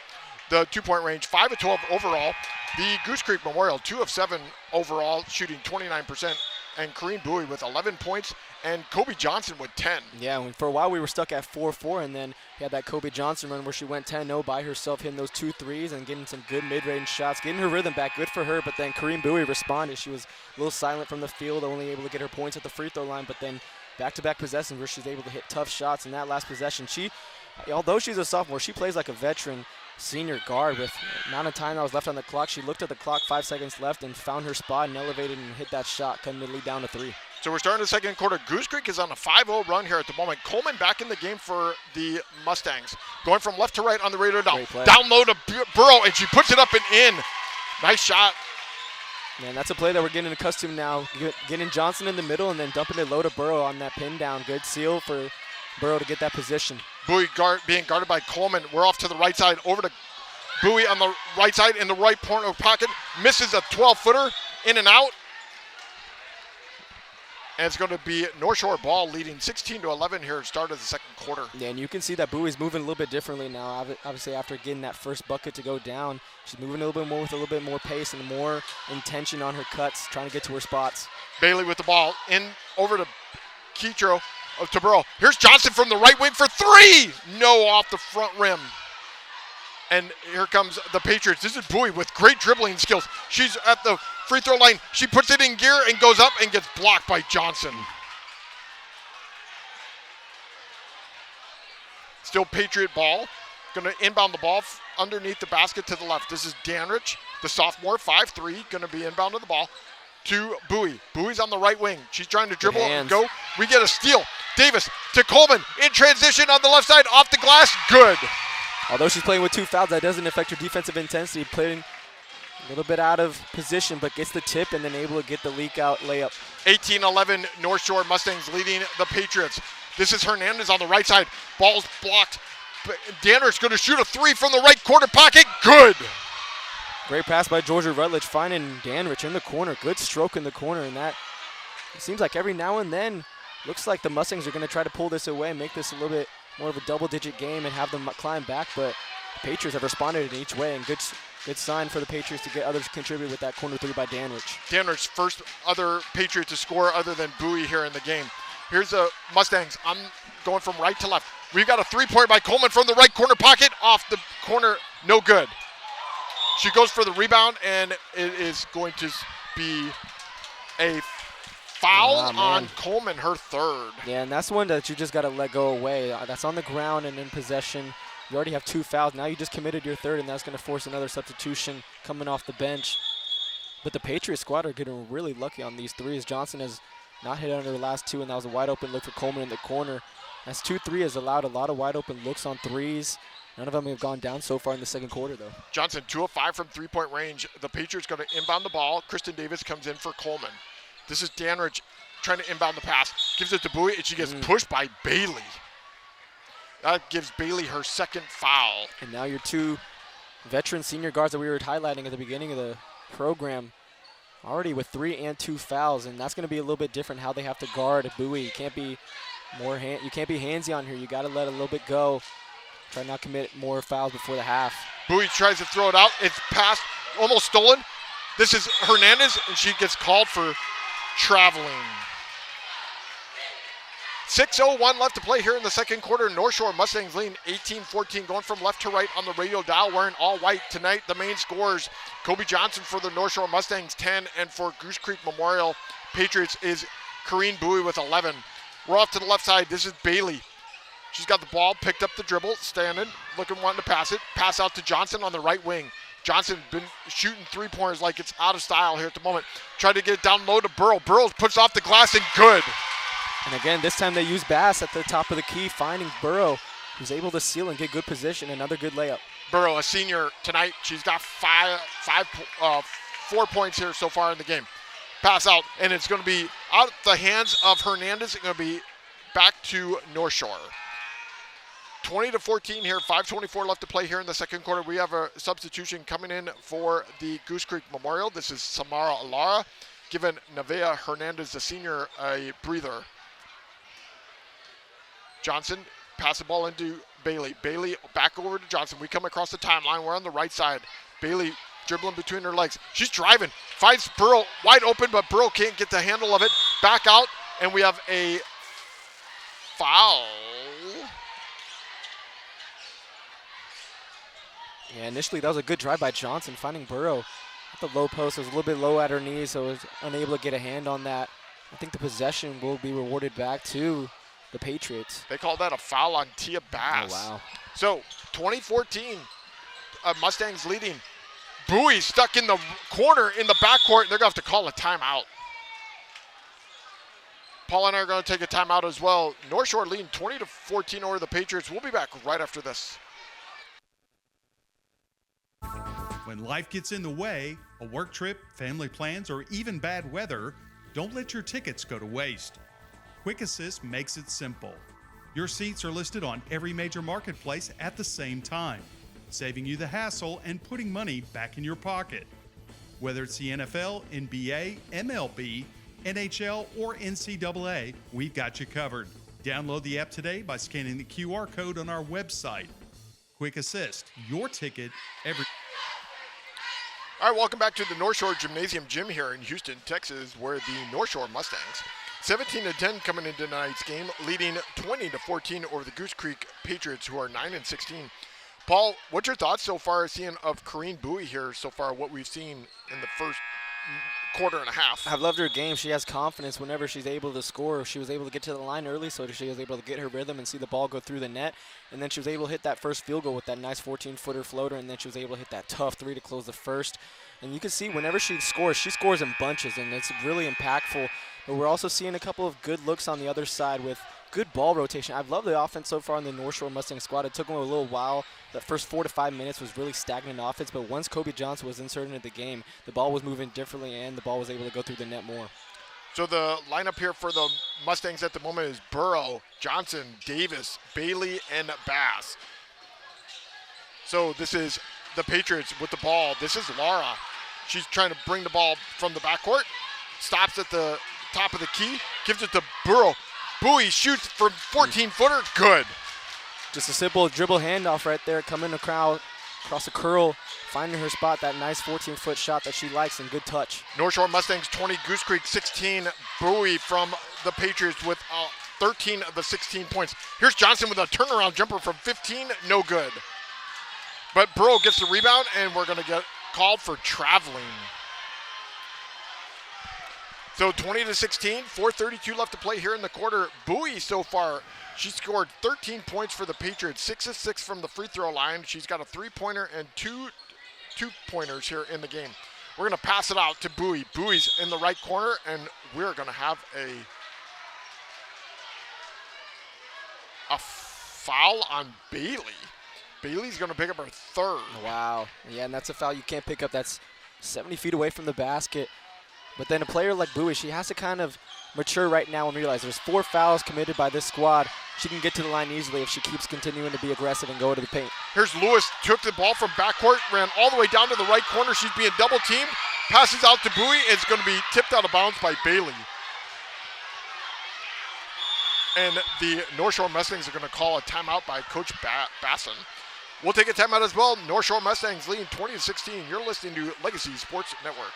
the two-point range, 5 of 12 overall. The Goose Creek Memorial, 2 of 7 overall, shooting 29%. And Corrine Bowie with 11 points, and Kobe Johnson with 10. Yeah, and for a while we were stuck at 4-4, and then he had that Kobe Johnson run where she went 10-0 by herself, hitting those 2 threes and getting some good mid-range shots, getting her rhythm back. Good for her, but then Corrine Bowie responded. She was a little silent from the field, only able to get her points at the free throw line, but then back-to-back possessions where she's able to hit tough shots in that last possession. Although she's a sophomore, she plays like a veteran senior guard. With the amount of time that was left on the clock, she looked at the clock, 5 seconds left, and found her spot and elevated and hit that shot, cutting the lead down to 3. So we're starting the second quarter. Goose Creek is on a 5-0 run here at the moment. Coleman back in the game for the Mustangs. Going from left to right on the radar now. Down low to Burrow, and she puts it up and in. Nice shot. Man, that's a play that we're getting accustomed now. Getting Johnson in the middle and then dumping it low to Burrow on that pin down. Good seal for Burrow to get that position. Bowie being guarded by Coleman. We're off to the right side. Over to Bowie on the right side in the right corner pocket. Misses a 12-footer in and out. And it's going to be North Shore ball leading 16-11 here at the start of the second quarter. Yeah, and you can see that Bowie's moving a little bit differently now. Obviously, after getting that first bucket to go down, she's moving a little bit more with a little bit more pace and more intention on her cuts, trying to get to her spots. Bailey with the ball in over to Kitro to Burrow. Here's Johnson from the right wing for 3. No, off the front rim. And here comes the Patriots. This is Bowie with great dribbling skills. She's at the free throw line. She puts it in gear and goes up and gets blocked by Johnson. Still Patriot ball. Going to inbound the ball underneath the basket to the left. This is Danrich, the sophomore, 5'3", going to be inbound the ball to Bowie. Bowie's on the right wing. She's trying to dribble and go. We get a steal. Davis to Coleman in transition on the left side, off the glass, good. Although she's playing with 2 fouls, that doesn't affect her defensive intensity. Playing a little bit out of position, but gets the tip and then able to get the leak out layup. 18-11 North Shore Mustangs leading the Patriots. This is Hernandez on the right side. Ball's blocked. Danner's going to shoot a 3 from the right corner pocket. Good. Great pass by Georgia Rutledge, finding Danrich in the corner. Good stroke in the corner, and that it seems like every now and then looks like the Mustangs are going to try to pull this away and make this a little bit more of a double-digit game and have them climb back, but the Patriots have responded in each way, and Good sign for the Patriots to get others to contribute with that corner three by Danrich. Danrich, first other Patriot to score other than Bowie here in the game. Here's the Mustangs. I'm going from right to left. We've got a three-pointer by Coleman from the right corner pocket. Off the corner, no good. She goes for the rebound, and it is going to be a foul on Coleman, her third. Yeah, and that's one that you just got to let go away. That's on the ground and in possession. You already have 2 fouls. Now you just committed your third, and that's going to force another substitution coming off the bench. But the Patriots squad are getting really lucky on these threes. Johnson has not hit under the last 2, and that was a wide open look for Coleman in the corner. That's 2-3 has allowed a lot of wide open looks on threes. None of them have gone down so far in the second quarter, though. Johnson, 2 of 5 from three-point range. The Patriots going to inbound the ball. Kristen Davis comes in for Coleman. This is Danrich trying to inbound the pass. Gives it to Bowie, and she gets pushed by Bailey. That gives Bailey her second foul. And now your 2 veteran senior guards that we were highlighting at the beginning of the program already with 3 and 2 fouls, and that's going to be a little bit different how they have to guard Bowie. You can't be handsy on here. You got to let a little bit go. Try not to commit more fouls before the half. Bowie tries to throw it out. It's passed, almost stolen. This is Hernandez, and she gets called for traveling. 6:01 left to play here in the second quarter. North Shore Mustangs leading 18-14, going from left to right on the radio dial, wearing all white tonight. The main scores, Kobe Johnson for the North Shore Mustangs, 10, and for Goose Creek Memorial Patriots is Corrine Bowie with 11. We're off to the left side. This is Bailey. She's got the ball, picked up the dribble, standing, looking, wanting to pass it. Pass out to Johnson on the right wing. Johnson been shooting three-pointers like it's out of style here at the moment. Tried to get it down low to Burrow. Burrow puts off the glass and good. And again, this time they use Bass at the top of the key, finding Burrow, who's able to seal and get good position. Another good layup. Burrow, a senior tonight. She's got 4 points here so far in the game. Pass out, and it's going to be out the hands of Hernandez. It's going to be back to North Shore. 20-14 here, 5:24 left to play here in the second quarter. We have a substitution coming in for the Goose Creek Memorial. This is Samara Alara, giving Nevaeh Hernandez, the senior, a breather. Johnson, pass the ball into Bailey. Bailey back over to Johnson. We come across the timeline. We're on the right side. Bailey dribbling between her legs. She's driving. Finds Burrow wide open, but Burrow can't get the handle of it. Back out, and we have a foul. Yeah, initially that was a good drive by Johnson, finding Burrow at the low post. It was a little bit low at her knees, so was unable to get a hand on that. I think the possession will be rewarded back to the Patriots. They called that a foul on Tia Bass. Oh, wow. So, 2014, Mustangs leading. Bowie stuck in the corner in the backcourt. They're going to have to call a timeout. Paul and I are going to take a timeout as well. North Shore leading 20-14 over the Patriots. We'll be back right after this. When life gets in the way, a work trip, family plans, or even bad weather, don't let your tickets go to waste. Quick Assist makes it simple. Your seats are listed on every major marketplace at the same time, saving you the hassle and putting money back in your pocket. Whether it's the NFL, NBA, MLB, NHL, or NCAA, we've got you covered. Download the app today by scanning the QR code on our website. Quick Assist, your ticket every... All right, welcome back to the North Shore Gymnasium Gym here in Houston, Texas, where the North Shore Mustangs, 17-10 coming into tonight's game, leading 20-14 over the Goose Creek Patriots, who are 9-16. Paul, what's your thoughts so far seeing of Corrine Bowie here so far, what we've seen in the first quarter and a half? I've loved her game. She has confidence whenever she's able to score. She was able to get to the line early, so she was able to get her rhythm and see the ball go through the net. And then she was able to hit that first field goal with that nice 14-footer floater, and then she was able to hit that tough 3 to close the first. And you can see whenever she scores in bunches, and it's really impactful. But we're also seeing a couple of good looks on the other side with good ball rotation. I've loved the offense so far on the North Shore Mustang squad. It took them a little while. The first 4 to 5 minutes was really stagnant offense, but once Kobe Johnson was inserted into the game, the ball was moving differently, and the ball was able to go through the net more. So the lineup here for the Mustangs at the moment is Burrow, Johnson, Davis, Bailey, and Bass. So this is the Patriots with the ball. This is Laura. She's trying to bring the ball from the backcourt. Stops at the top of the key. Gives it to Burrow. Bowie shoots from 14-footer. Good. Just a simple dribble handoff right there. Coming across across a curl, finding her spot, that nice 14-foot shot that she likes, and good touch. North Shore Mustangs 20, Goose Creek 16. Bowie from the Patriots with 13 of the 16 points. Here's Johnson with a turnaround jumper from 15, no good. But Burrow gets the rebound, and we're going to get called for traveling. So 20-16, 4:32 left to play here in the quarter. Bowie so far, she scored 13 points for the Patriots, 6 of 6 from the free throw line. She's got a 3-pointer and two two-pointers here in the game. We're going to pass it out to Bowie. Bowie's in the right corner, and we're going to have a foul on Bailey. Bailey's going to pick up her third. Wow. Yeah, and that's a foul you can't pick up. That's 70 feet away from the basket. But then a player like Bowie, she has to kind of mature right now and realize there's 4 fouls committed by this squad. She can get to the line easily if she keeps continuing to be aggressive and go to the paint. Here's Lewis, took the ball from backcourt, ran all the way down to the right corner. She's being double teamed, passes out to Bowie. It's going to be tipped out of bounds by Bailey. And the North Shore Mustangs are going to call a timeout by Coach Basson. We'll take a timeout as well. North Shore Mustangs leading 20-16. You're listening to Legacy Sports Network.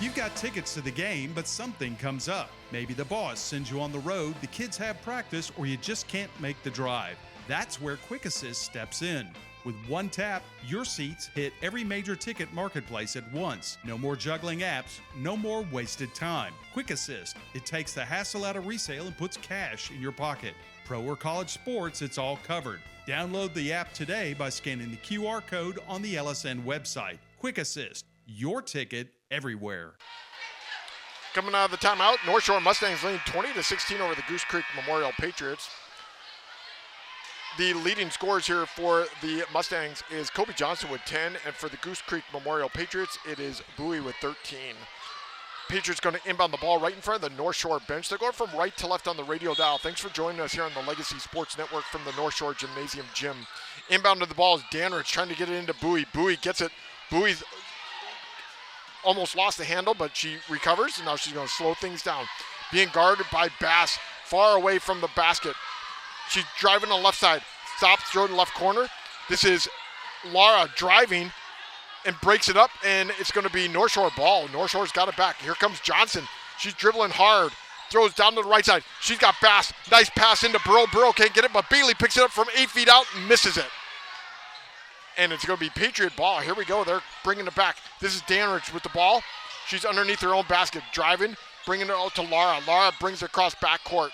You've got tickets to the game, but something comes up. Maybe the boss sends you on the road, the kids have practice, or you just can't make the drive. That's where Quick Assist steps in. With one tap, your seats hit every major ticket marketplace at once. No more juggling apps, no more wasted time. Quick Assist, it takes the hassle out of resale and puts cash in your pocket. Pro or college sports, it's all covered. Download the app today by scanning the QR code on the LSN website. Quick Assist, your ticket everywhere. Coming out of the timeout, North Shore Mustangs leading 20-16 over the Goose Creek Memorial Patriots. The leading scorers here for the Mustangs is Kobe Johnson with 10, and for the Goose Creek Memorial Patriots, it is Bowie with 13. Patriots going to inbound the ball right in front of the North Shore bench. They're going from right to left on the radio dial. Thanks for joining us here on the Legacy Sports Network from the North Shore Gymnasium Gym. Inbound to the ball is Danrich trying to get it into Bowie. Bowie gets it. Bowie's almost lost the handle, but she recovers, and now she's going to slow things down. Being guarded by Bass, far away from the basket. She's driving on the left side, stops, throw in the left corner. This is Lara driving and breaks it up, and it's going to be North Shore ball. North Shore's got it back. Here comes Johnson. She's dribbling hard, throws down to the right side. She's got Bass. Nice pass into Burrow. Burrow can't get it, but Bailey picks it up from 8 feet out and misses it. And it's going to be Patriot ball. Here we go. They're bringing it back. This is Danrich with the ball. She's underneath her own basket, driving, bringing it out to Lara. Lara brings it across backcourt.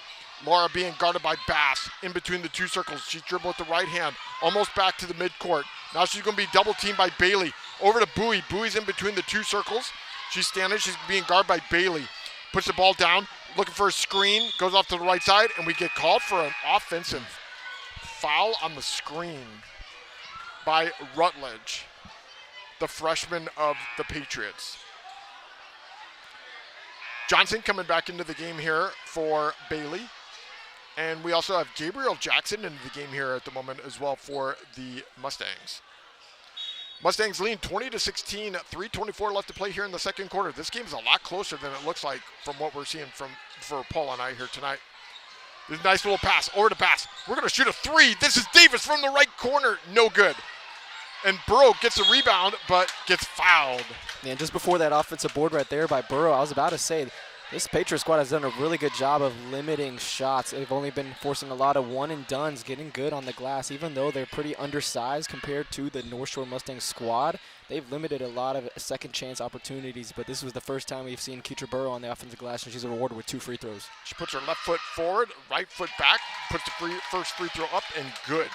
Lara being guarded by Bass in between the two circles. She dribbled with the right hand, almost back to the midcourt. Now she's going to be double teamed by Bailey. Over to Bowie. Bowie's in between the two circles. She's standing. She's being guarded by Bailey. Puts the ball down, looking for a screen, goes off to the right side, and we get called for an offensive foul on the screen by Rutledge, the freshman of the Patriots. Johnson coming back into the game here for Bailey. And we also have Gabriel Jackson into the game here at the moment as well for the Mustangs. Mustangs lead 20-16, 3:24 left to play here in the second quarter. This game is a lot closer than it looks like from what we're seeing for Paul and I here tonight. This nice little pass, over to Bass. We're going to shoot a three. This is Davis from the right corner. No good. And Burrow gets a rebound, but gets fouled. And just before that offensive board right there by Burrow, I was about to say, this Patriot squad has done a really good job of limiting shots. They've only been forcing a lot of one-and-dones, getting good on the glass. Even though they're pretty undersized compared to the North Shore Mustangs squad, they've limited a lot of second-chance opportunities. But this was the first time we've seen Keitra Burrow on the offensive glass, and she's rewarded with 2 free throws. She puts her left foot forward, right foot back, puts the first free throw up, and good.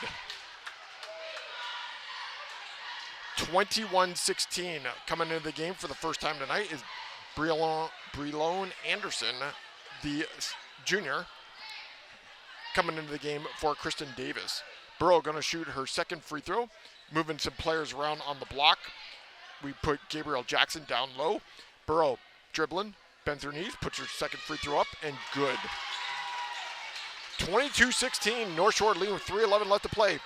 21-16 coming into the game for the first time tonight is Brelone Anderson, the junior, coming into the game for Kristen Davis. Burrow going to shoot her second free throw, moving some players around on the block. We put Gabriel Jackson down low. Burrow dribbling, bends her knees, puts her second free throw up, and good. 22-16, North Shore leading with 3:11 left to play.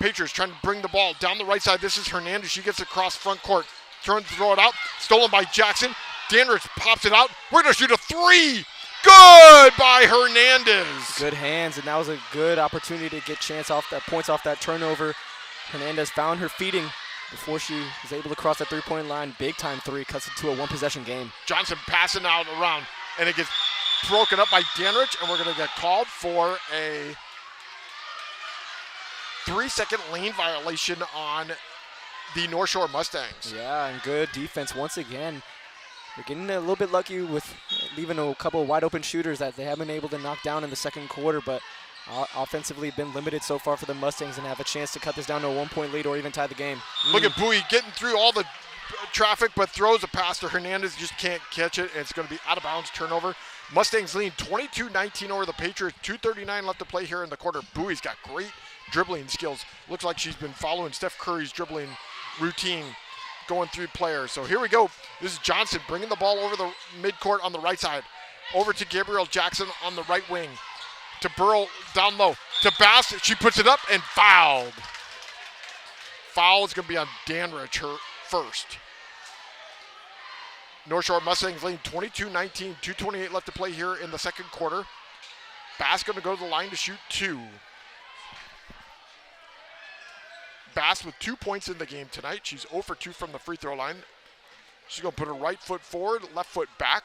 Patriots trying to bring the ball down the right side. This is Hernandez. She gets across front court. Trying to throw it out. Stolen by Jackson. Danrich pops it out. We're going to shoot a three. Good by Hernandez. Good hands, and that was a good opportunity to get points off that turnover. Hernandez found her feeding before she was able to cross that three-point line. Big-time three, cuts it to a one-possession game. Johnson passing out around, and it gets broken up by Danrich, and we're going to get called for a 3-second lane violation on the North Shore Mustangs. Yeah, and good defense once again. They're getting a little bit lucky with leaving a couple of wide-open shooters that they haven't been able to knock down in the second quarter, but offensively been limited so far for the Mustangs and have a chance to cut this down to a one-point lead or even tie the game. Look at Bowie getting through all the traffic, but throws a pass to Hernandez, just can't catch it, and it's going to be out of bounds turnover. Mustangs lead 22-19 over the Patriots, 2:39 left to play here in the quarter. Bowie's got great dribbling skills. Looks like she's been following Steph Curry's dribbling routine, going through players. So here we go. This is Johnson bringing the ball over the midcourt on the right side. Over to Gabrielle Jackson on the right wing. To Burrow down low. To Bass. She puts it up and fouled. Foul is going to be on Danrich, her first. North Shore Mustangs leading 22-19. 2:28 left to play here in the second quarter. Bass going to go to the line to shoot two. Bass with 2 points in the game tonight. She's 0 for 2 from the free throw line. She's going to put her right foot forward, left foot back.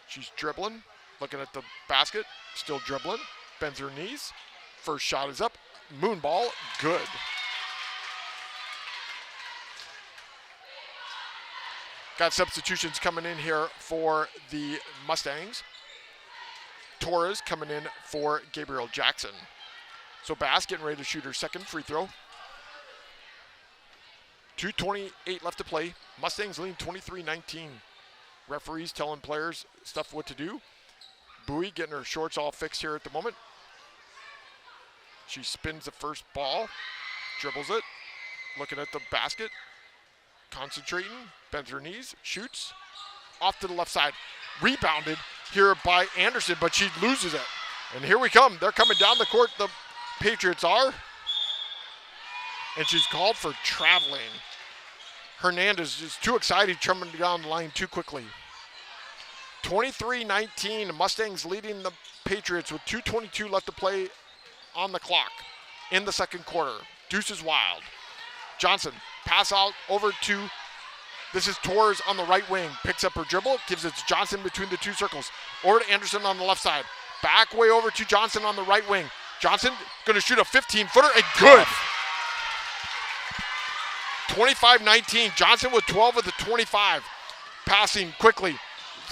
She's dribbling, looking at the basket, still dribbling, bends her knees. First shot is up, moon ball, good. Got substitutions coming in here for the Mustangs. Torres coming in for Gabrielle Jackson. So Bass getting ready to shoot her second free throw. 2:28 left to play. Mustangs leading 23-19. Referees telling players stuff what to do. Bowie getting her shorts all fixed here at the moment. She spins the first ball, dribbles it, looking at the basket, concentrating, bends her knees, shoots. Off to the left side. Rebounded here by Anderson, but she loses it. And here we come. They're coming down the court. The Patriots are. And she's called for traveling. Hernandez is too excited, coming down the line too quickly. 23-19, Mustangs leading the Patriots with 2:22 left to play on the clock in the second quarter. Deuce is wild. Johnson, pass out over to, this is Torres on the right wing. Picks up her dribble, gives it to Johnson between the two circles. Over to Anderson on the left side. Back way over to Johnson on the right wing. Johnson going to shoot a 15-footer and good. 25-19. Johnson with 12 of the 25. Passing quickly.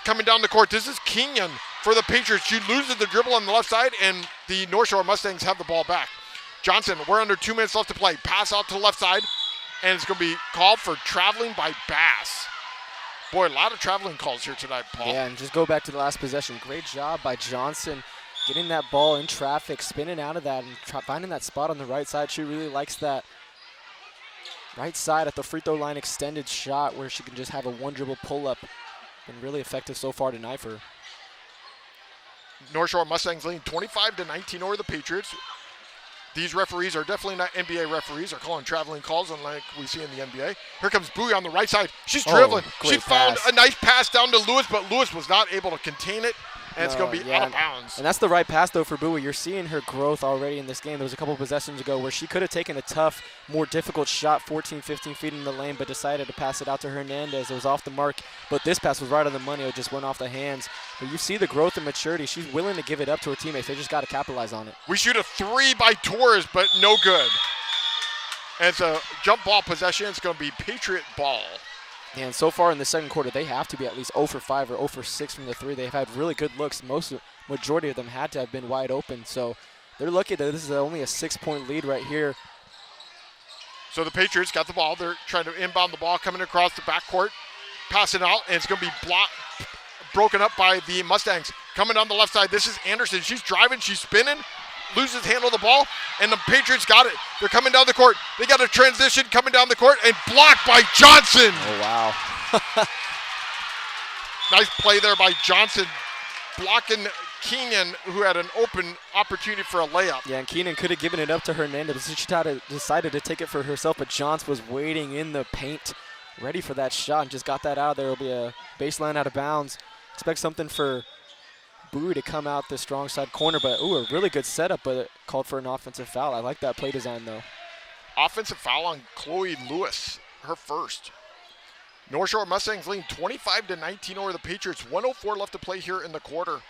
Coming down the court. This is Kenyon for the Patriots. She loses the dribble on the left side, and the North Shore Mustangs have the ball back. Johnson, we're under 2 minutes left to play. Pass out to the left side, and it's going to be called for traveling by Bass. Boy, a lot of traveling calls here tonight, Paul. Yeah, and just go back to the last possession. Great job by Johnson getting that ball in traffic, spinning out of that, and finding that spot on the right side. She really likes that right side at the free throw line extended shot where she can just have a one dribble pull up. Been really effective so far tonight for her. North Shore Mustangs leading 25-19 over the Patriots. These referees are definitely not NBA referees. They're calling traveling calls unlike we see in the NBA. Here comes Bowie on the right side. She's dribbling. She found a nice pass down to Lewis, but Lewis was not able to contain it, and it's going to be out of bounds. And that's the right pass, though, for Bowie. You're seeing her growth already in this game. There was a couple possessions ago where she could have taken a tough, more difficult shot, 14, 15 feet in the lane, but decided to pass it out to Hernandez. It was off the mark, but this pass was right on the money. It just went off the hands. But you see the growth and maturity. She's willing to give it up to her teammates. They just got to capitalize on it. We shoot a three by Torres, but no good. And it's a jump ball possession. It's going to be Patriot ball. And so far in the second quarter, they have to be at least 0 for 5 or 0 for 6 from the three. They've had really good looks. Majority of them had to have been wide open. So they're lucky that this is only a 6-point lead right here. So the Patriots got the ball. They're trying to inbound the ball, coming across the backcourt, passing out, and it's going to be broken up by the Mustangs. Coming down the left side, this is Anderson. She's driving, she's spinning, loses handle of the ball, and the Patriots got it. They're coming down the court. They got a transition coming down the court, and blocked by Johnson. Oh, wow. Nice play there by Johnson, blocking Keenan, who had an open opportunity for a layup. Yeah, and Keenan could have given it up to Hernandez. She decided to take it for herself, but Johnson was waiting in the paint, ready for that shot, and just got that out of there. It'll be a baseline out of bounds. Expect something for Bowie to come out the strong side corner, but a really good setup, but it called for an offensive foul. I like that play design, though. Offensive foul on Chloe Lewis, her first. North Shore Mustangs leading 25-19 over the Patriots. 1:04 left to play here in the quarter.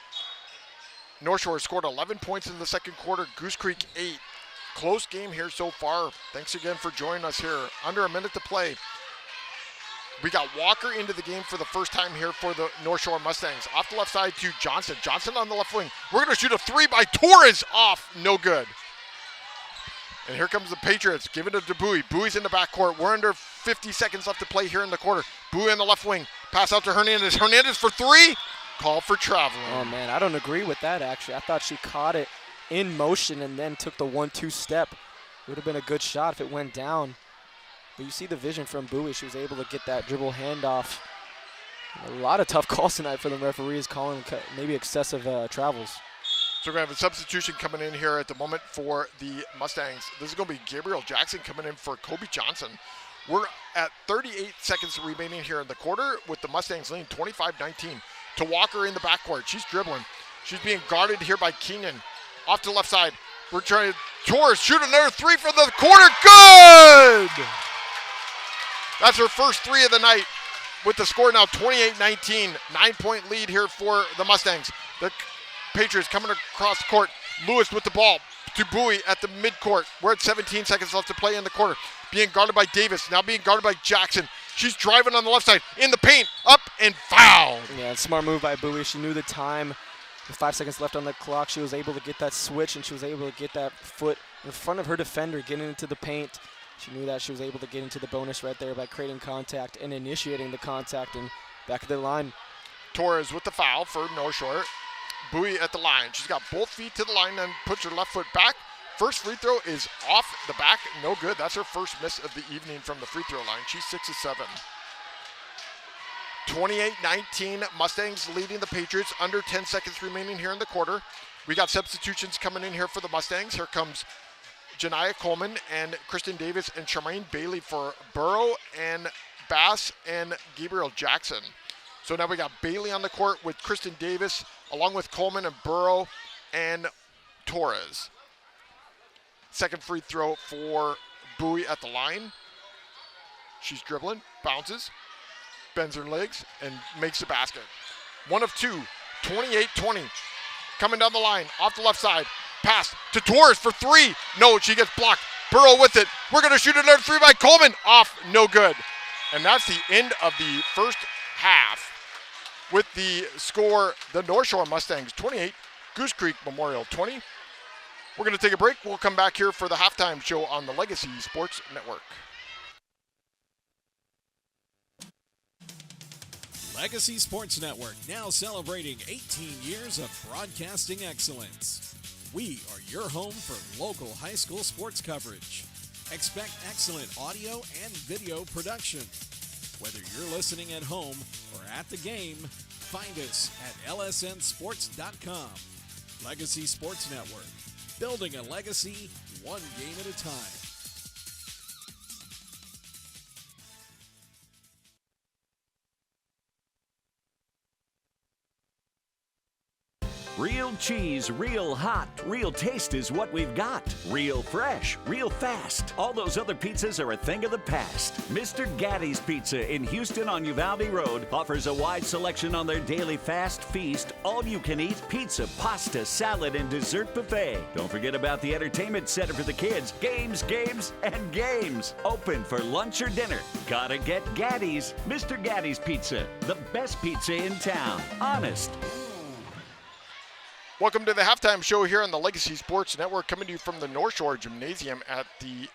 North Shore scored 11 points in the second quarter. Goose Creek 8. Close game here so far. Thanks again for joining us here. Under a minute to play. We got Walker into the game for the first time here for the North Shore Mustangs. Off the left side to Johnson. Johnson on the left wing. We're going to shoot a three by Torres. Off. No good. And here comes the Patriots. Give it to Bowie. Bowie's in the backcourt. We're under 50 seconds left to play here in the quarter. Bowie on the left wing. Pass out to Hernandez. Hernandez for three. Call for traveling. Oh, man, I don't agree with that, actually. I thought she caught it in motion and then took the 1-2 step. It would have been a good shot if it went down. But you see the vision from Bowie. She was able to get that dribble handoff. A lot of tough calls tonight for the referees, calling maybe excessive travels. So we're going to have a substitution coming in here at the moment for the Mustangs. This is going to be Gabriel Jackson coming in for Kobe Johnson. We're at 38 seconds remaining here in the quarter with the Mustangs leading 25-19. To Walker in the backcourt. She's dribbling. She's being guarded here by Keenan. Off to the left side. We're trying to Torres shoot another three from the corner. Good! That's her first three of the night with the score now 28-19. 9-point lead here for the Mustangs. The Patriots coming across the court. Lewis with the ball to Bowie at the midcourt. We're at 17 seconds left to play in the quarter. Being guarded by Davis. Now being guarded by Jackson. She's driving on the left side, in the paint, up and fouled. Yeah, smart move by Bowie. She knew the time. With 5 seconds left on the clock, she was able to get that switch, and she was able to get that foot in front of her defender, getting into the paint. She knew that she was able to get into the bonus right there by creating contact and initiating the contact, and back of the line. Torres with the foul for North Shore. Bowie at the line. She's got both feet to the line and puts her left foot back. First free throw is off the back. No good. That's her first miss of the evening from the free throw line. She's 6 of 7. 28-19. Mustangs leading the Patriots. Under 10 seconds remaining here in the quarter. We got substitutions coming in here for the Mustangs. Here comes Janiyah Coleman and Kristen Davis and Charmaine Bailey for Burrow and Bass and Gabriel Jackson. So now we got Bailey on the court with Kristen Davis along with Coleman and Burrow and Torres. Second free throw for Bowie at the line. She's dribbling, bounces, bends her legs, and makes the basket. 1 of 2, 28-20. Coming down the line, off the left side. Pass to Torres for three. No, she gets blocked. Burrow with it. We're going to shoot another three by Coleman. Off, no good. And that's the end of the first half. With the score, the North Shore Mustangs 28, Goose Creek Memorial 20. We're going to take a break. We'll come back here for the halftime show on the Legacy Sports Network. Legacy Sports Network, now celebrating 18 years of broadcasting excellence. We are your home for local high school sports coverage. Expect excellent audio and video production. Whether you're listening at home or at the game, find us at lsnsports.com. Legacy Sports Network, building a legacy one game at a time. Real cheese, real hot, real taste is what we've got. Real fresh, real fast. All those other pizzas are a thing of the past. Mr. Gatti's Pizza in Houston on Uvalde Road offers a wide selection on their daily fast feast, all-you-can-eat pizza, pasta, salad, and dessert buffet. Don't forget about the entertainment center for the kids. Games, games, and games. Open for lunch or dinner. Gotta get Gatti's. Mr. Gatti's Pizza, the best pizza in town. Honest. Welcome to the halftime show here on the Legacy Sports Network, coming to you from the North Shore Gymnasium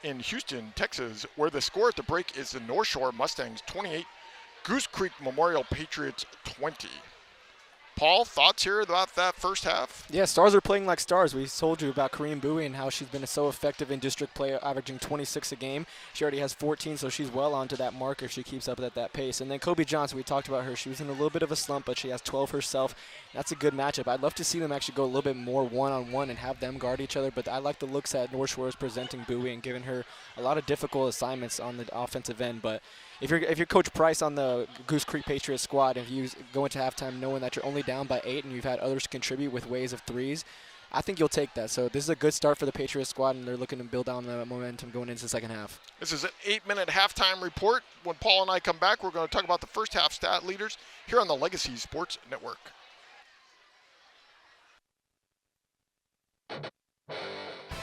in Houston, Texas, where the score at the break is the North Shore Mustangs 28, Goose Creek Memorial Patriots 20. Paul, thoughts here about that first half? Yeah, stars are playing like stars. We told you about Kareem Bowie and how she's been so effective in district play, averaging 26 a game. She already has 14, so she's well onto that mark if she keeps up at that pace. And then Kobe Johnson, we talked about her. She was in a little bit of a slump, but she has 12 herself. That's a good matchup. I'd love to see them actually go a little bit more one-on-one and have them guard each other, but I like the looks that North Shore is presenting Bowie and giving her a lot of difficult assignments on the offensive end. But if you're Coach Price on the Goose Creek Patriots squad, if you go into halftime knowing that you're only down down by 8 and you've had others contribute with ways of threes, I think you'll take that. So this is a good start for the Patriots squad, and they're looking to build on the momentum going into the second half. This is an 8-minute halftime report. When Paul and I come back, we're going to talk about the first half stat leaders here on the Legacy Sports Network.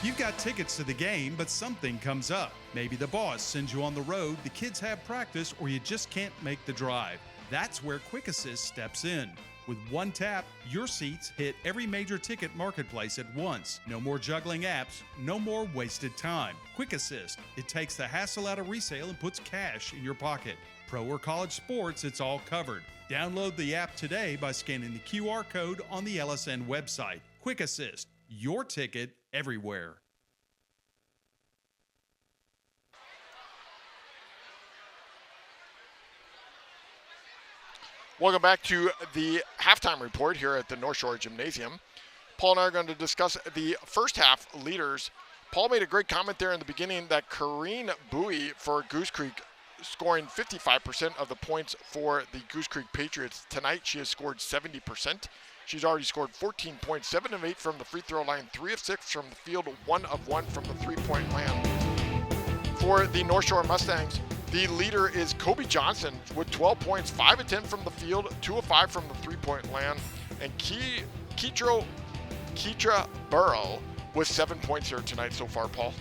You've got tickets to the game, but something comes up. Maybe the boss sends you on the road, the kids have practice, or you just can't make the drive. That's where Quick Assist steps in. With one tap, your seats hit every major ticket marketplace at once. No more juggling apps, no more wasted time. Quick Assist, it takes the hassle out of resale and puts cash in your pocket. Pro or college sports, it's all covered. Download the app today by scanning the QR code on the LSN website. Quick Assist, your ticket everywhere. Welcome back to the halftime report here at the North Shore Gymnasium. Paul and I are going to discuss the first half leaders. Paul made a great comment there in the beginning that Corrine Bowie for Goose Creek scoring 55% of the points for the Goose Creek Patriots. Tonight she has scored 70%. She's already scored 14 points, 7 of 8 from the free throw line, 3 of 6 from the field, 1 of 1 from the three-point land. For the North Shore Mustangs, the leader is Kobe Johnson with 12 points, 5 of 10 from the field, 2 of 5 from the three-point land, and Keitra Burrow with 7 points here tonight so far, Paul.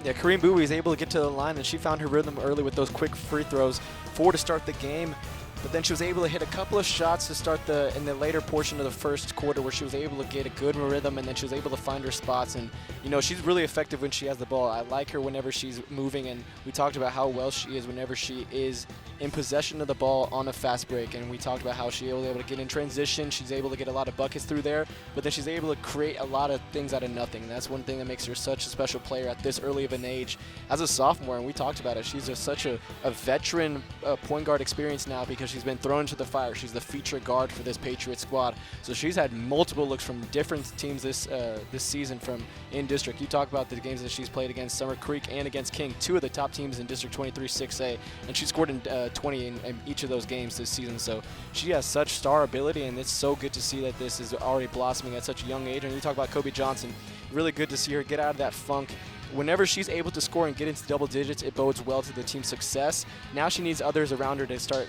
Yeah, Kareem Bowie is able to get to the line, and she found her rhythm early with those quick free throws, 4 to start the game. But then she was able to hit a couple of shots to start in the later portion of the first quarter where she was able to get a good rhythm, and then she was able to find her spots. And, you know, she's really effective when she has the ball. I like her whenever she's moving, and we talked about how well she is whenever she is in possession of the ball on a fast break. And we talked about how she's able to get in transition. She's able to get a lot of buckets through there, but then she's able to create a lot of things out of nothing. And that's one thing that makes her such a special player at this early of an age. As a sophomore, and we talked about it, she's just such a veteran point guard experience now because she's been thrown into the fire. She's the feature guard for this Patriots squad. So she's had multiple looks from different teams this season from in district. You talk about the games that she's played against Summer Creek and against King, 2 of the top teams in District 23 6A, and she scored in 20 in each of those games this season. So she has such star ability, and it's so good to see that this is already blossoming at such a young age. And you talk about Kobe Johnson, really good to see her get out of that funk. Whenever she's able to score and get into double digits, it bodes well to the team's success. Now she needs others around her to start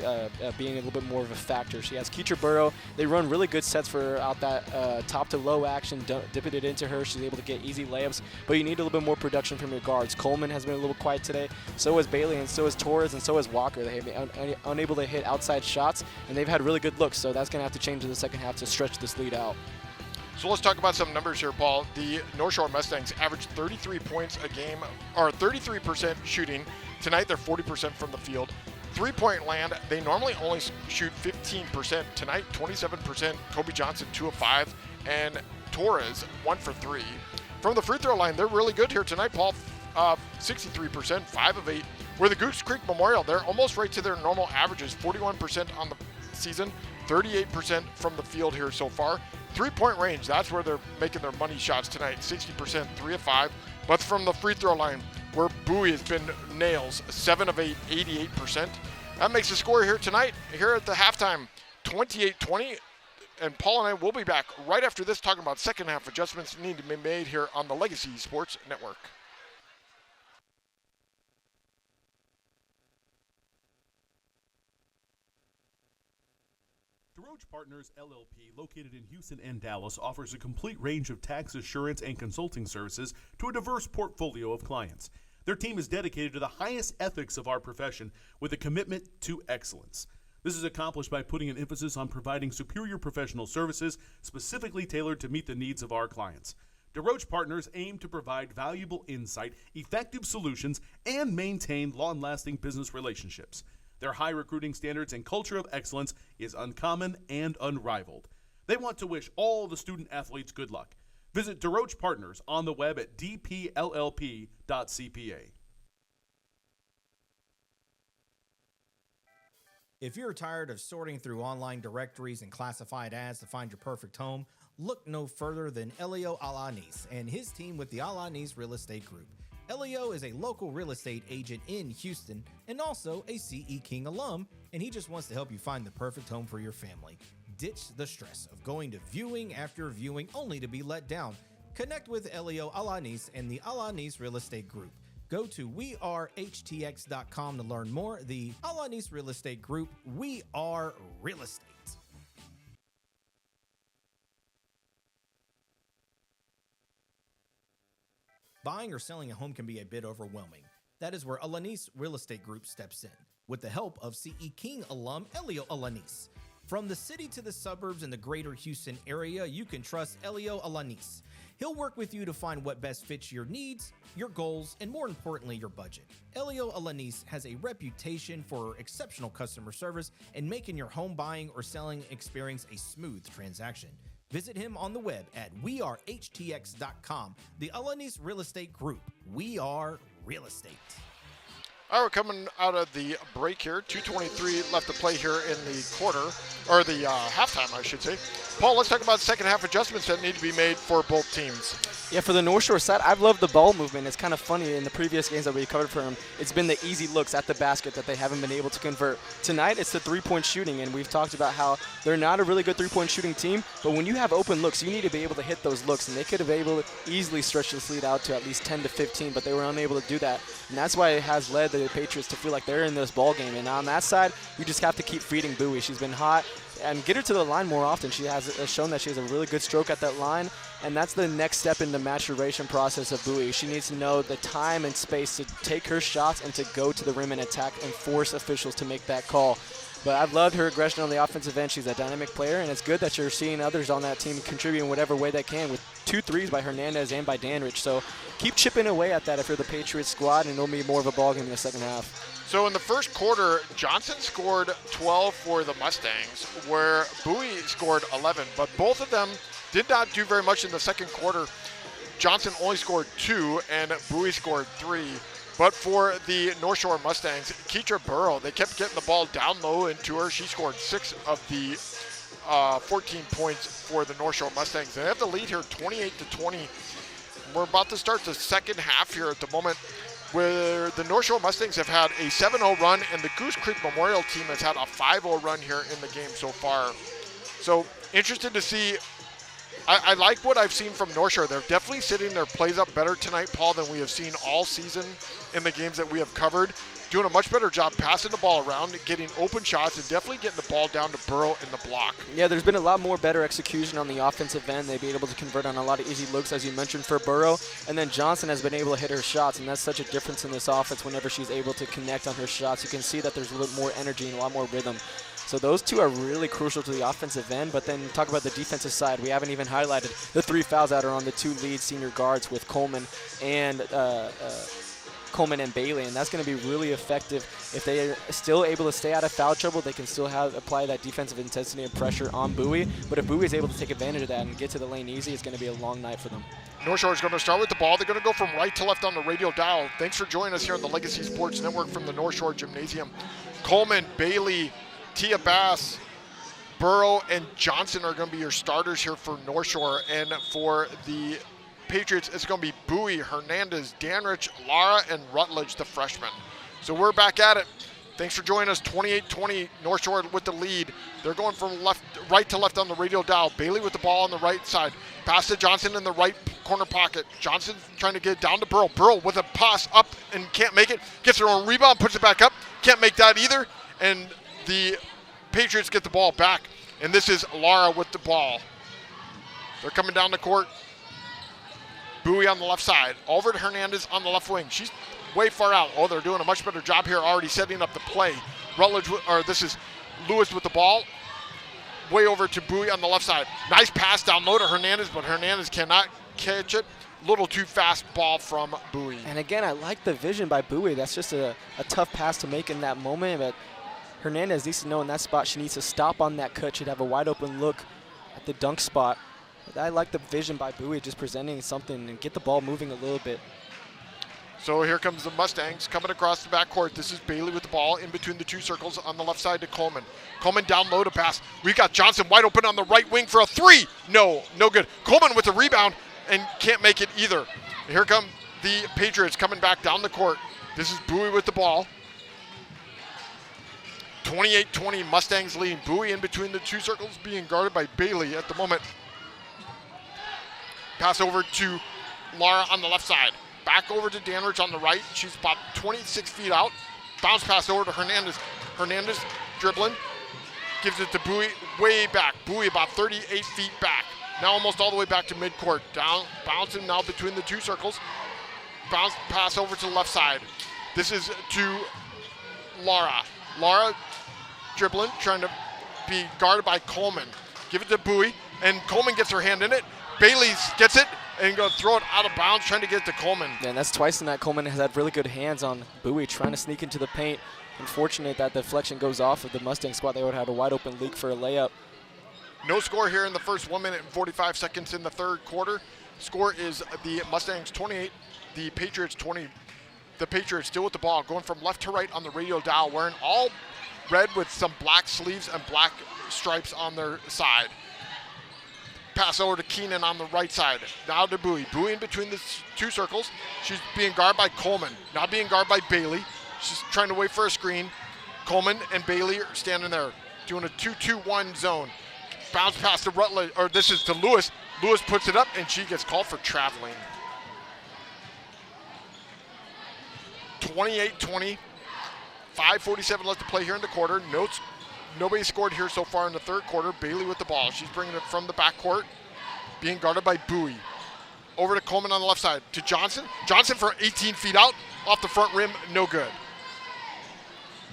being a little bit more of a factor. She has Keitra Burrow. They run really good sets for her out that top to low action, dipping it into her. She's able to get easy layups, but you need a little bit more production from your guards. Coleman has been a little quiet today. So has Bailey, and so has Torres, and so has Walker. They have been unable to hit outside shots, and they've had really good looks. So that's going to have to change in the second half to stretch this lead out. So let's talk about some numbers here, Paul. The North Shore Mustangs average 33 points a game, or 33% shooting. Tonight they're 40% from the field. Three-point land, they normally only shoot 15%. Tonight, 27%. Kobe Johnson, 2 of 5. And Torres, 1 for 3. From the free throw line, they're really good here tonight, Paul. 63%, 5 of 8. Where the Goose Creek Memorial, they're almost right to their normal averages, 41% on the season, 38% from the field here so far. Three-point range, that's where they're making their money shots tonight, 60%, 3 of 5. But from the free throw line, where Bowie has been nails, 7 of 8, 88%. That makes the score here tonight, here at the halftime, 28-20. And Paul and I will be back right after this talking about second half adjustments need to be made here on the Legacy Sports Network. DeRoche Partners LLP, located in Houston and Dallas, offers a complete range of tax assurance and consulting services to a diverse portfolio of clients. Their team is dedicated to the highest ethics of our profession with a commitment to excellence. This is accomplished by putting an emphasis on providing superior professional services specifically tailored to meet the needs of our clients. DeRoche Partners aim to provide valuable insight, effective solutions, and maintain long-lasting business relationships. Their high recruiting standards and culture of excellence is uncommon and unrivaled. They want to wish all the student athletes good luck. Visit DeRoche Partners on the web at dpllp.cpa. If you're tired of sorting through online directories and classified ads to find your perfect home, look no further than Elio Alanis and his team with the Alanis Real Estate Group. Elio is a local real estate agent in Houston and also a CE King alum, and he just wants to help you find the perfect home for your family. Ditch the stress of going to viewing after viewing only to be let down. Connect with Elio Alanis and the Alanis Real Estate Group. Go to wearehtx.com to learn more. The Alanis Real Estate Group, we are real estate. Buying or selling a home can be a bit overwhelming. That is where Alanis Real Estate Group steps in, with the help of CE King alum Elio Alanis. From the city to the suburbs in the greater Houston area, you can trust Elio Alanis. He'll work with you to find what best fits your needs, your goals, and more importantly, your budget. Elio Alanis has a reputation for exceptional customer service and making your home buying or selling experience a smooth transaction. Visit him on the web at wearehtx.com. The Alanis Real Estate Group. We are real estate. All right, we're coming out of the break here. 2:23 left to play here in the quarter, or the halftime, I should say. Paul, let's talk about second half adjustments that need to be made for both teams. Yeah, for the North Shore side, I've loved the ball movement. It's kind of funny, in the previous games that we covered for them, it's been the easy looks at the basket that they haven't been able to convert. Tonight, it's the three-point shooting, and we've talked about how they're not a really good three-point shooting team, but when you have open looks, you need to be able to hit those looks, and they could have been able to easily stretch this lead out to at least 10 to 15, but they were unable to do that, and that's why it has led the Patriots to feel like they're in this ball game. And on that side, you just have to keep feeding Bowie. She's been hot, and get her to the line more often. She has shown that she has a really good stroke at that line, and that's the next step in the maturation process of Bowie. She needs to know the time and space to take her shots and to go to the rim and attack and force officials to make that call. But I've loved her aggression on the offensive end. She's a dynamic player, and it's good that you're seeing others on that team contribute in whatever way they can, with 2 threes by Hernandez and by Danrich. So keep chipping away at that if you're the Patriots squad, and it'll be more of a ball game in the second half. So in the first quarter, Johnson scored 12 for the Mustangs, where Bowie scored 11, but both of them did not do very much in the second quarter. Johnson only scored 2, and Bowie scored 3. But for the North Shore Mustangs, Keitra Burrow, they kept getting the ball down low into her. She scored 6 of the 14 points for the North Shore Mustangs. They have the lead here 28-20. We're about to start the second half here at the moment, where the North Shore Mustangs have had a 7-0 run, and the Goose Creek Memorial team has had a 5-0 run here in the game so far. So interested to see. I like what I've seen from North Shore. They're definitely sitting their plays up better tonight, Paul, than we have seen all season in the games that we have covered. Doing a much better job passing the ball around, getting open shots, and definitely getting the ball down to Burrow in the block. Yeah, there's been a lot more better execution on the offensive end. They've been able to convert on a lot of easy looks, as you mentioned, for Burrow. And then Johnson has been able to hit her shots, and that's such a difference in this offense whenever she's able to connect on her shots. You can see that there's a little more energy and a lot more rhythm. So those two are really crucial to the offensive end. But then talk about the defensive side. We haven't even highlighted the 3 fouls that are on the 2 lead senior guards with Coleman and Bailey, and that's going to be really effective. If they are still able to stay out of foul trouble, they can still apply that defensive intensity and pressure on Bowie. But if Bowie is able to take advantage of that and get to the lane easy, it's going to be a long night for them. North Shore is going to start with the ball. They're going to go from right to left on the radio dial. Thanks for joining us here on the Legacy Sports Network from the North Shore Gymnasium. Coleman, Bailey, Tia Bass, Burrow, and Johnson are going to be your starters here for North Shore. And for the Patriots, it's going to be Bowie, Hernandez, Danrich, Lara, and Rutledge, the freshman. So we're back at it. Thanks for joining us. 28-20, North Shore with the lead. They're going from right to left on the radial dial. Bailey with the ball on the right side. Pass to Johnson in the right corner pocket. Johnson trying to get it down to Burrow. Burrow with a pass up and can't make it. Gets her own rebound, puts it back up. Can't make that either. And the Patriots get the ball back. And this is Lara with the ball. They're coming down the court. Bowie on the left side. Over to Hernandez on the left wing. She's way far out. Oh, they're doing a much better job here already setting up the play. This is Lewis with the ball. Way over to Bowie on the left side. Nice pass down low to Hernandez, but Hernandez cannot catch it. Little too fast ball from Bowie. And again, I like the vision by Bowie. That's just a tough pass to make in that moment, but Hernandez needs to know in that spot she needs to stop on that cut. She'd have a wide open look at the dunk spot. I like the vision by Bowie, just presenting something and get the ball moving a little bit. So here comes the Mustangs coming across the backcourt. This is Bailey with the ball in between the 2 circles on the left side to Coleman. Coleman down low to pass. We've got Johnson wide open on the right wing for a 3. No good. Coleman with the rebound and can't make it either. Here come the Patriots coming back down the court. This is Bowie with the ball. 28-20 Mustangs leading. Bowie in between the two circles being guarded by Bailey at the moment. Pass over to Laura on the left side. Back over to Danridge on the right. She's about 26 feet out. Bounce pass over to Hernandez. Hernandez dribbling. Gives it to Bowie way back. Bowie about 38 feet back. Now almost all the way back to midcourt. Down, bouncing now between the two circles. Bounce pass over to the left side. This is to Laura. Laura dribbling, trying to be guarded by Coleman. Give it to Bowie, and Coleman gets her hand in it. Bailey gets it and going to throw it out of bounds, trying to get it to Coleman. Yeah, and that's twice tonight Coleman has had really good hands on Bowie, trying to sneak into the paint. Unfortunate that the deflection goes off of the Mustang squad. They would have had a wide open leak for a layup. No score here in the first 1 minute and 45 seconds in the third quarter. Score is the Mustangs 28, the Patriots 20. The Patriots still with the ball, going from left to right on the radio dial, wearing all red with some black sleeves and black stripes on their side. Pass over to Keenan on the right side. Now to Bowie. Bowie in between the two circles. She's being guarded by Coleman. Now being guarded by Bailey. She's trying to wait for a screen. Coleman and Bailey are standing there doing a 2-2-1 zone. Bounce pass to Rutledge, or this is to Lewis. Lewis puts it up and she gets called for traveling. 28-20. 5:47 left to play here in the quarter. Nobody scored here so far in the third quarter. Bailey with the ball. She's bringing it from the backcourt, being guarded by Bowie. Over to Coleman on the left side. To Johnson. Johnson for 18 feet out. Off the front rim. No good.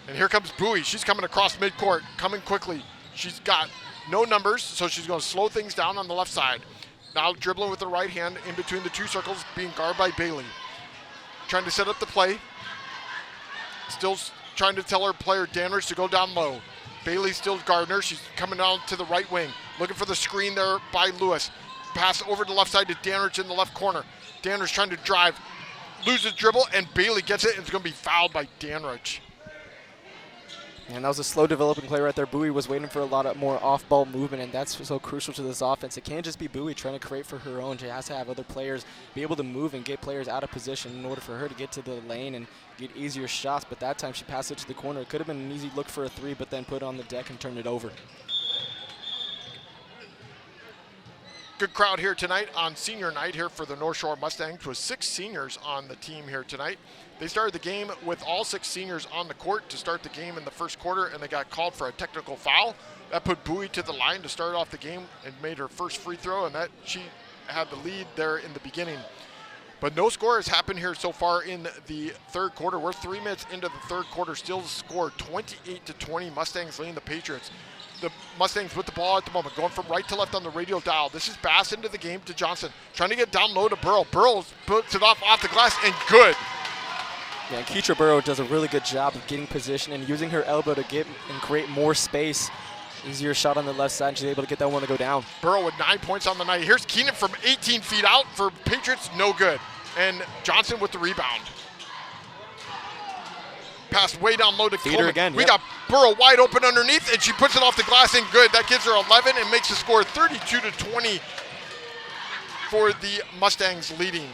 And here comes Bowie. She's coming across midcourt. Coming quickly. She's got no numbers, so she's going to slow things down on the left side. Now dribbling with the right hand in between the two circles, being guarded by Bailey. Trying to set up the play. Still trying to tell her player Danridge to go down low. Bailey still Gardner. She's coming down to the right wing. Looking for the screen there by Lewis. Pass over to the left side to Danridge in the left corner. Danridge trying to drive. Loses dribble, and Bailey gets it, and it's going to be fouled by Danridge. And that was a slow developing play right there. Bowie was waiting for a lot more off-ball movement, and that's so crucial to this offense. It can't just be Bowie trying to create for her own. She has to have other players be able to move and get players out of position in order for her to get to the lane and get easier shots. But that time she passed it to the corner. It could have been an easy look for a three, but then put it on the deck and turned it over. Good crowd here tonight on senior night here for the North Shore Mustangs, with 6 seniors on the team here tonight. They started the game with all 6 seniors on the court to start the game in the first quarter, and they got called for a technical foul. That put Bowie to the line to start off the game and made her first free throw, and that she had the lead there in the beginning. But no score has happened here so far in the third quarter. We're 3 minutes into the third quarter, still scored 28-20, Mustangs leading the Patriots. The Mustangs with the ball at the moment, going from right to left on the radio dial. This is Bass into the game to Johnson, trying to get down low to Burrow. Burrow puts it off the glass, and good. Yeah, and Keitra Burrow does a really good job of getting position and using her elbow to get and create more space. Easier shot on the left side, and she's able to get that one to go down. Burrow with 9 points on the night. Here's Keenan from 18 feet out for Patriots, no good. And Johnson with the rebound. Pass way down low to Coleman. Again, we got Burrow wide open underneath, and she puts it off the glass and good. That gives her 11 and makes the score 32-20 for the Mustangs leading.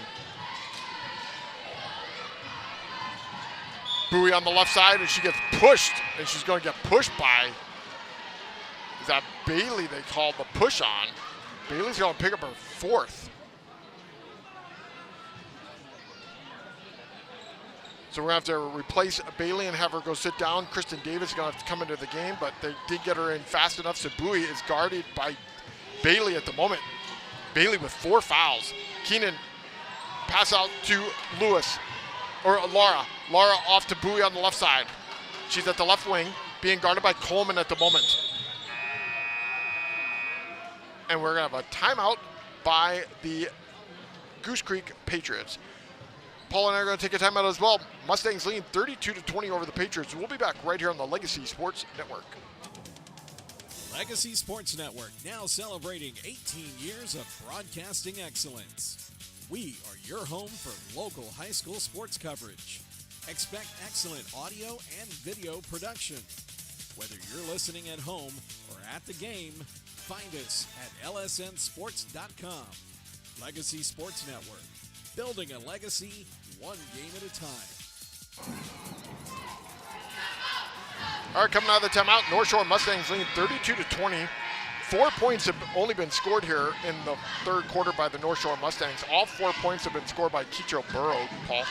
Bowie on the left side, and she gets pushed, and she's going to get pushed by, is that Bailey they called the push on. Bailey's going to pick up her 4th. So we're going to have to replace Bailey and have her go sit down. Kristen Davis is going to have to come into the game, but they did get her in fast enough, so Bowie is guarded by Bailey at the moment. Bailey with 4 fouls. Keenan pass out to Lewis, or Laura. Laura off to Bowie on the left side. She's at the left wing, being guarded by Coleman at the moment. And we're going to have a timeout by the Goose Creek Patriots. Paul and I are going to take a timeout as well. Mustangs leading 32-20 over the Patriots. We'll be back right here on the Legacy Sports Network. Legacy Sports Network, now celebrating 18 years of broadcasting excellence. We are your home for local high school sports coverage. Expect excellent audio and video production. Whether you're listening at home or at the game, find us at lsnsports.com. Legacy Sports Network, building a legacy one game at a time. All right, coming out of the timeout, North Shore Mustangs lead 32-20. 4 points have only been scored here in the third quarter by the North Shore Mustangs. All 4 points have been scored by Keecho Burrow, Paul.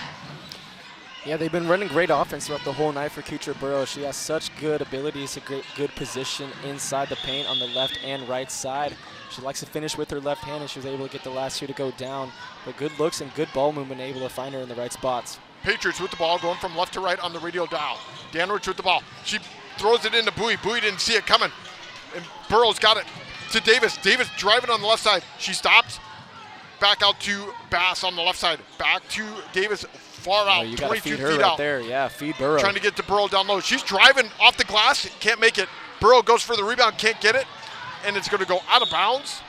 Yeah, they've been running great offense throughout the whole night for Keecho Burrow. She has such good abilities, a good position inside the paint on the left and right side. She likes to finish with her left hand, and she was able to get the last two to go down. But good looks and good ball movement, able to find her in the right spots. Patriots with the ball, going from left to right on the radio dial. Danrich with the ball. She throws it into Bowie. Bowie didn't see it coming. And Burrow's got it to Davis. Davis driving on the left side. She stops. Back out to Bass on the left side. Back to Davis. Far out. You 22 gotta feed her feet right out. there. Yeah, feed Burrow. Trying to get to Burrow down low. She's driving off the glass. Can't make it. Burrow goes for the rebound. Can't get it. And it's going to go out of bounds.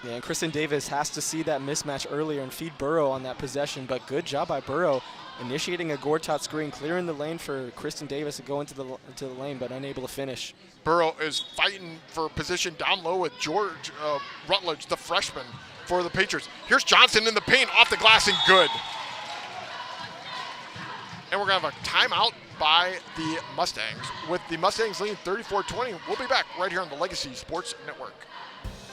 Yeah, and Kristen Davis has to see that mismatch earlier and feed Burrow on that possession, but good job by Burrow initiating a Gortat screen, clearing the lane for Kristen Davis to go into the lane, but unable to finish. Burrow is fighting for position down low with George Rutledge, the freshman, for the Patriots. Here's Johnson in the paint, off the glass, and good. And we're going to have a timeout by the Mustangs, with the Mustangs leading 34-20. We'll be back right here on the Legacy Sports Network.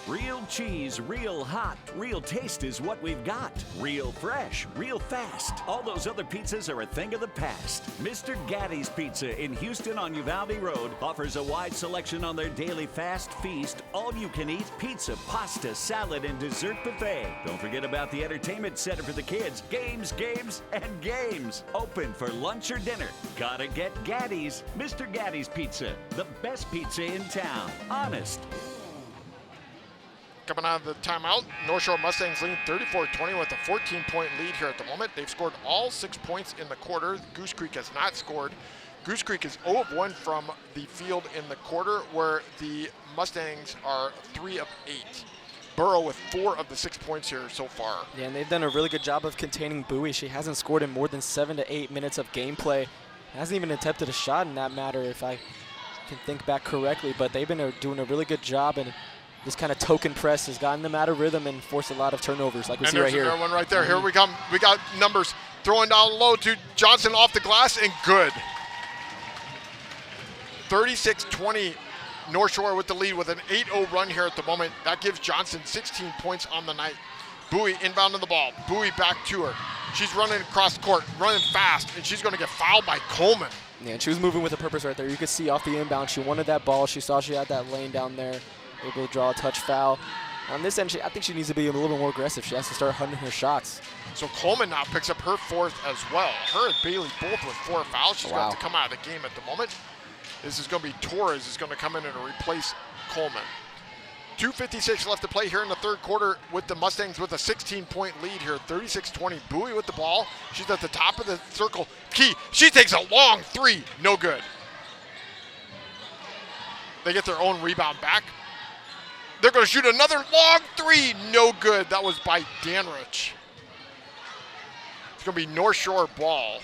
Real cheese, real hot, real taste is what we've got. Real fresh, real fast. All those other pizzas are a thing of the past. Mr. Gaddy's Pizza in Houston on Uvalde Road offers a wide selection on their daily fast feast, all-you-can-eat pizza, pasta, salad, and dessert buffet. Don't forget about the entertainment center for the kids. Games, games, and games. Open for lunch or dinner. Gotta get Gaddy's. Mr. Gaddy's Pizza, the best pizza in town. Honest. Coming out of the timeout, North Shore Mustangs leading 34-20 with a 14-point lead here at the moment. They've scored all 6 points in the quarter. Goose Creek has not scored. Goose Creek is 0 of 1 from the field in the quarter, where the Mustangs are 3 of 8. Burrow with 4 of the 6 points here so far. Yeah, and they've done a really good job of containing Bowie. She hasn't scored in more than 7 to 8 minutes of gameplay. Hasn't even attempted a shot in that matter, if I can think back correctly, but they've been doing a really good job, and this kind of token press has gotten them out of rhythm and forced a lot of turnovers, like we see right here. And there's another one right there. Here we come. We got numbers throwing down low to Johnson off the glass, and good. 36-20, North Shore with the lead with an 8-0 run here at the moment. That gives Johnson 16 points on the night. Bowie inbounding the ball. Bowie back to her. She's running across court, running fast, and she's going to get fouled by Coleman. Yeah, and she was moving with a purpose right there. You could see off the inbound, she wanted that ball. She saw she had that lane down there. Able to draw a touch foul. On this end, I think she needs to be a little bit more aggressive. She has to start hunting her shots. So Coleman now picks up her 4th as well. Her and Bailey both with 4 fouls. She's going to come out of the game at the moment. This is going to be Torres is going to come in and replace Coleman. 2:56 left to play here in the third quarter with the Mustangs with a 16-point lead here, 36-20. Bowie with the ball. She's at the top of the circle. Key, she takes a long 3, no good. They get their own rebound back. They're going to shoot another long 3. No good. That was by Danrich. It's going to be North Shore ball.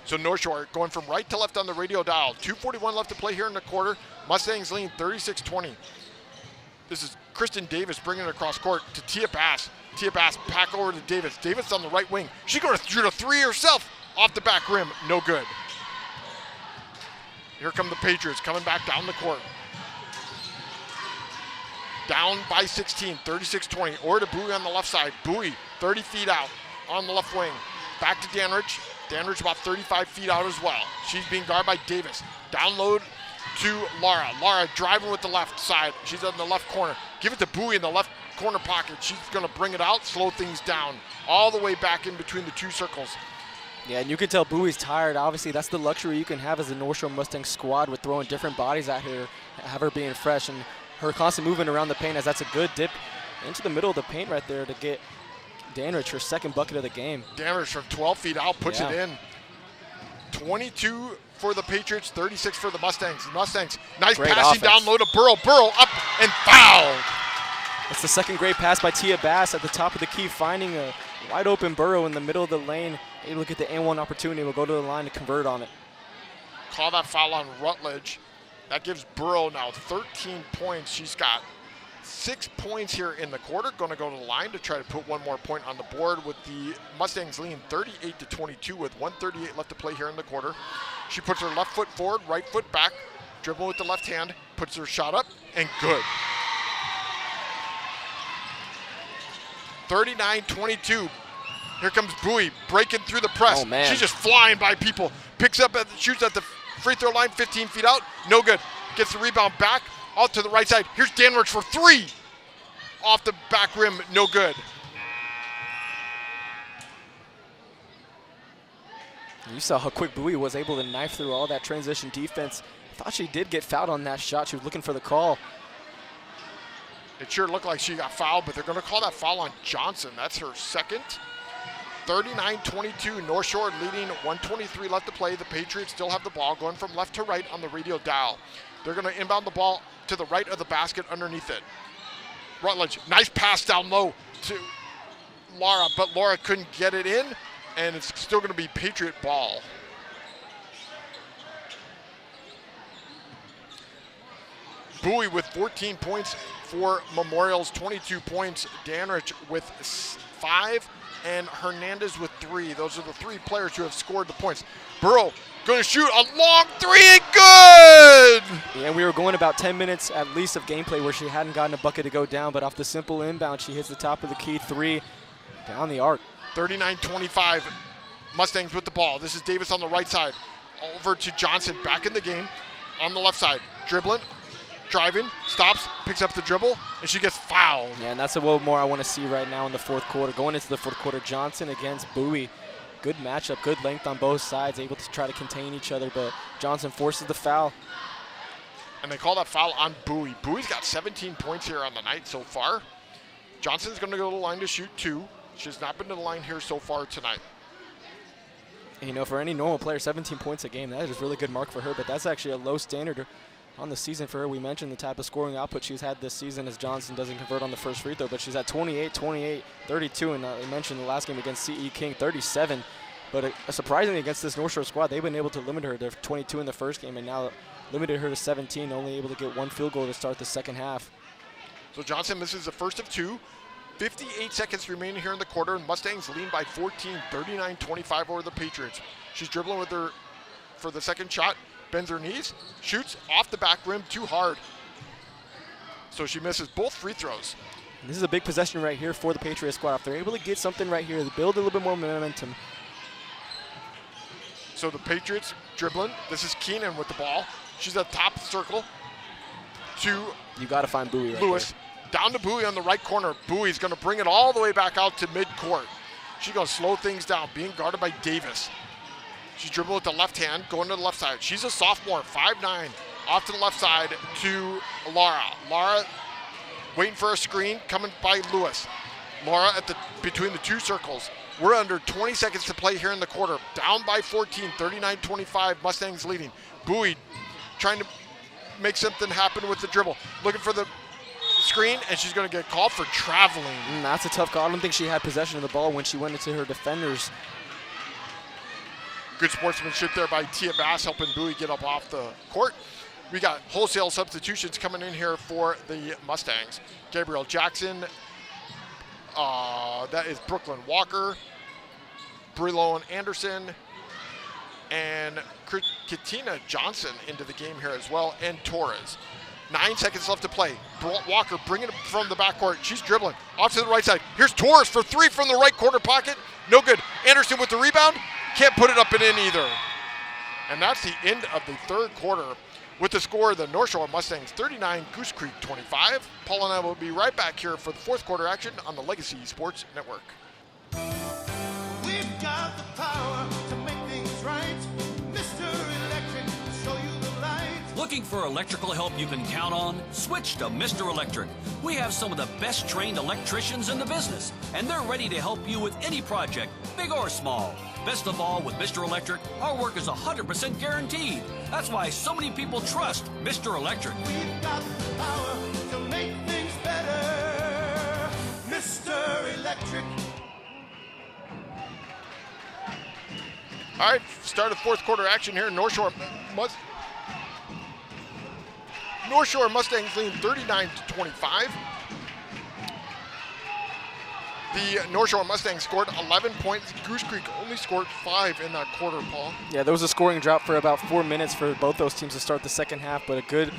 So North Shore going from right to left on the radio dial. 2:41 left to play here in the quarter. Mustangs leading 36-20. This is Kristen Davis bringing it across court to Tia Bass. Tia Bass back over to Davis. Davis on the right wing. She's going to shoot a 3 herself off the back rim. No good. Here come the Patriots coming back down the court. Down by 16, 36-20. Or to Bowie on the left side. Bowie, 30 feet out on the left wing. Back to Danrich. Danrich about 35 feet out as well. She's being guarded by Davis. Down low to Lara. Lara driving with the left side. She's on the left corner. Give it to Bowie in the left corner pocket. She's going to bring it out, slow things down. All the way back in between the two circles. Yeah, and you can tell Bowie's tired. Obviously, that's the luxury you can have as a North Shore Mustangs squad with throwing different bodies at her, have her being fresh, and her constant movement around the paint, as that's a good dip into the middle of the paint right there to get Danrich her 2nd bucket of the game. Danrich from 12 feet out puts it in. 22 for the Patriots, 36 for the Mustangs. Mustangs, nice great passing offense. down low to Burrow. Burrow up and fouled. It's the 2nd great pass by Tia Bass at the top of the key, finding a wide open Burrow in the middle of the lane. Able to get the N1 opportunity. Will go to the line to convert on it. Call that foul on Rutledge. That gives Burrow now 13 points. She's got 6 points here in the quarter. Going to go to the line to try to put one more point on the board with the Mustangs leading 38-22 with 1:38 left to play here in the quarter. She puts her left foot forward, right foot back, dribble with the left hand, puts her shot up, and good. 39-22. Here comes Bowie breaking through the press. Oh, man. She's just flying by people. Picks up, shoots at the free throw line, 15 feet out. No good. Gets the rebound back, out to the right side. Here's Danwich for three. Off the back rim, no good. You saw how quick Bowie was able to knife through all that transition defense. Thought she did get fouled on that shot. She was looking for the call. It sure looked like she got fouled, but they're going to call that foul on Johnson. That's her second. 39-22, North Shore leading, 1:23 left to play. The Patriots still have the ball going from left to right on the radio dial. They're going to inbound the ball to the right of the basket underneath it. Rutledge, nice pass down low to Laura, but Laura couldn't get it in, and it's still going to be Patriot ball. Bowie with 14 points for Memorial's 22 points. Danrich with 5 and Hernandez with 3. Those are the 3 players who have scored the points. Burrow going to shoot a long 3 and good! Yeah, we were going about 10 minutes at least of gameplay where she hadn't gotten a bucket to go down, but off the simple inbound, she hits the top of the key 3 down the arc. 39-25, Mustangs with the ball. This is Davis on the right side. Over to Johnson, back in the game on the left side. Dribbling, driving, stops, picks up the dribble, and she gets fouled. Yeah, and that's what more I want to see right now in the fourth quarter. Going into the fourth quarter, Johnson against Bowie. Good matchup, good length on both sides, able to try to contain each other, but Johnson forces the foul. And they call that foul on Bowie. Bowie's got 17 points here on the night so far. Johnson's going to go to the line to shoot 2. She's not been to the line here so far tonight. And, you know, for any normal player, 17 points a game, that is a really good mark for her, but that's actually a low standard on the season for her. We mentioned the type of scoring output she's had this season as Johnson doesn't convert on the first free throw, but she's at 28, 28, 32, and we mentioned the last game against C.E. King, 37. But surprisingly against this North Shore squad, they've been able to limit her to 22 in the first game and now limited her to 17, only able to get 1 field goal to start the second half. So Johnson misses the first of 2. 58 seconds remaining here in the quarter, and Mustangs lead by 14, 39-25 over the Patriots. She's dribbling with her for the second shot, bends her knees, shoots off the back rim too hard. So she misses both free throws. And this is a big possession right here for the Patriots squad. If they're able to get something right here, to build a little bit more momentum. So the Patriots dribbling. This is Keenan with the ball. She's at the top of the circle to You got to find Bowie right Lewis. there. Down to Bowie on the right corner. Bowie's going to bring it all the way back out to midcourt. She's going to slow things down, being guarded by Davis. She's dribbling with the left hand, going to the left side. She's a sophomore, 5'9", off to the left side to Laura. Laura waiting for a screen, coming by Lewis. Laura between the 2 circles. We're under 20 seconds to play here in the quarter. Down by 14, 39-25, Mustangs leading. Bowie trying to make something happen with the dribble. Looking for the screen, and she's going to get called for traveling. That's a tough call. I don't think she had possession of the ball when she went into her defenders. Good sportsmanship there by Tia Bass, helping Bowie get up off the court. We got wholesale substitutions coming in here for the Mustangs. Gabriel Jackson, that is Brooklyn Walker, Brillo and Anderson, and Katina Johnson into the game here as well, and Torres. 9 seconds left to play. Walker bringing it from the backcourt. She's dribbling off to the right side. Here's Torres for 3 from the right corner pocket. No good. Anderson with the rebound. Can't put it up and in either. And that's the end of the third quarter. With the score, the North Shore Mustangs 39, Goose Creek 25. Paul and I will be right back here for the fourth quarter action on the Legacy Sports Network. We've got the power to make things right. Mr. Electric will show you the light. Looking for electrical help you can count on? Switch to Mr. Electric. We have some of the best trained electricians in the business, and they're ready to help you with any project, big or small. Best of all, with Mr. Electric, our work is 100% guaranteed. That's why so many people trust Mr. Electric. We've got the power to make things better. Mr. Electric. All right, start of fourth quarter action here. North Shore Mustangs leading 39-25. The North Shore Mustangs scored 11 points. Goose Creek only scored 5 in that quarter, Paul. Yeah, there was a scoring drought for about 4 minutes for both those teams to start the second half, but a good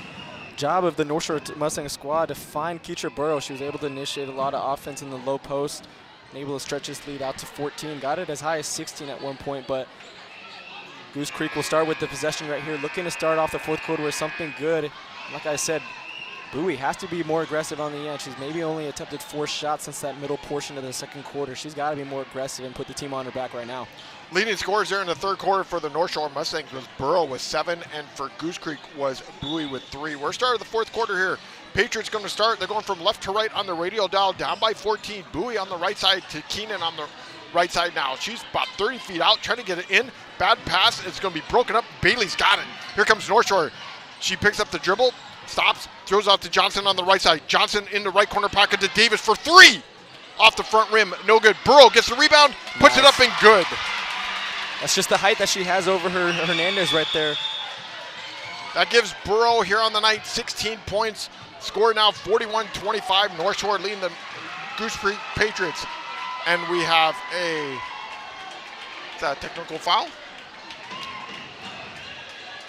job of the North Shore Mustangs squad to find Keitra Burrow. She was able to initiate a lot of offense in the low post and able to stretch this lead out to 14. Got it as high as 16 at one point, but Goose Creek will start with the possession right here, looking to start off the fourth quarter with something good. Like I said, Bowie has to be more aggressive on the end. She's maybe only attempted 4 shots since that middle portion of the second quarter. She's got to be more aggressive and put the team on her back right now. Leading scorers there in the third quarter for the North Shore Mustangs was Burrow with 7, and for Goose Creek was Bowie with 3. We're starting the fourth quarter here. Patriots going to start. They're going from left to right on the radio dial, down by 14. Bowie on the right side to Keenan on the right side now. She's about 30 feet out, trying to get it in. Bad pass. It's going to be broken up. Bailey's got it. Here comes North Shore. She picks up the dribble, stops, throws out to Johnson on the right side. Johnson in the right corner pocket to Davis for 3. Off the front rim, no good. Burrow gets the rebound, puts it up and good. That's just the height that she has over her Hernandez right there. That gives Burrow here on the night 16 points. Score now 41-25. North Shore leading the Goose Creek Patriots. And we have is that a technical foul?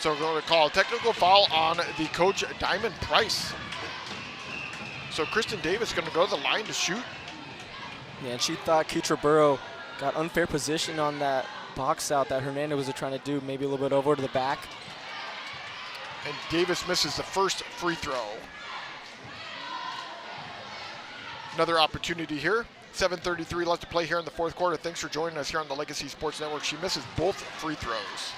So we're going to call a technical foul on the coach, Diamond Price. So Kristen Davis is going to go to the line to shoot. Yeah, and she thought Keitra Burrow got unfair position on that box out that Hernandez was trying to do, maybe a little bit over to the back. And Davis misses the first free throw. Another opportunity here. 7:33 left to play here in the fourth quarter. Thanks for joining us here on the Legacy Sports Network. She misses both free throws.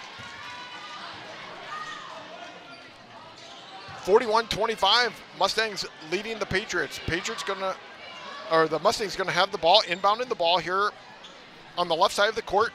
41-25, Mustangs leading the Patriots. The Mustangs gonna have the ball, inbounding the ball here on the left side of the court.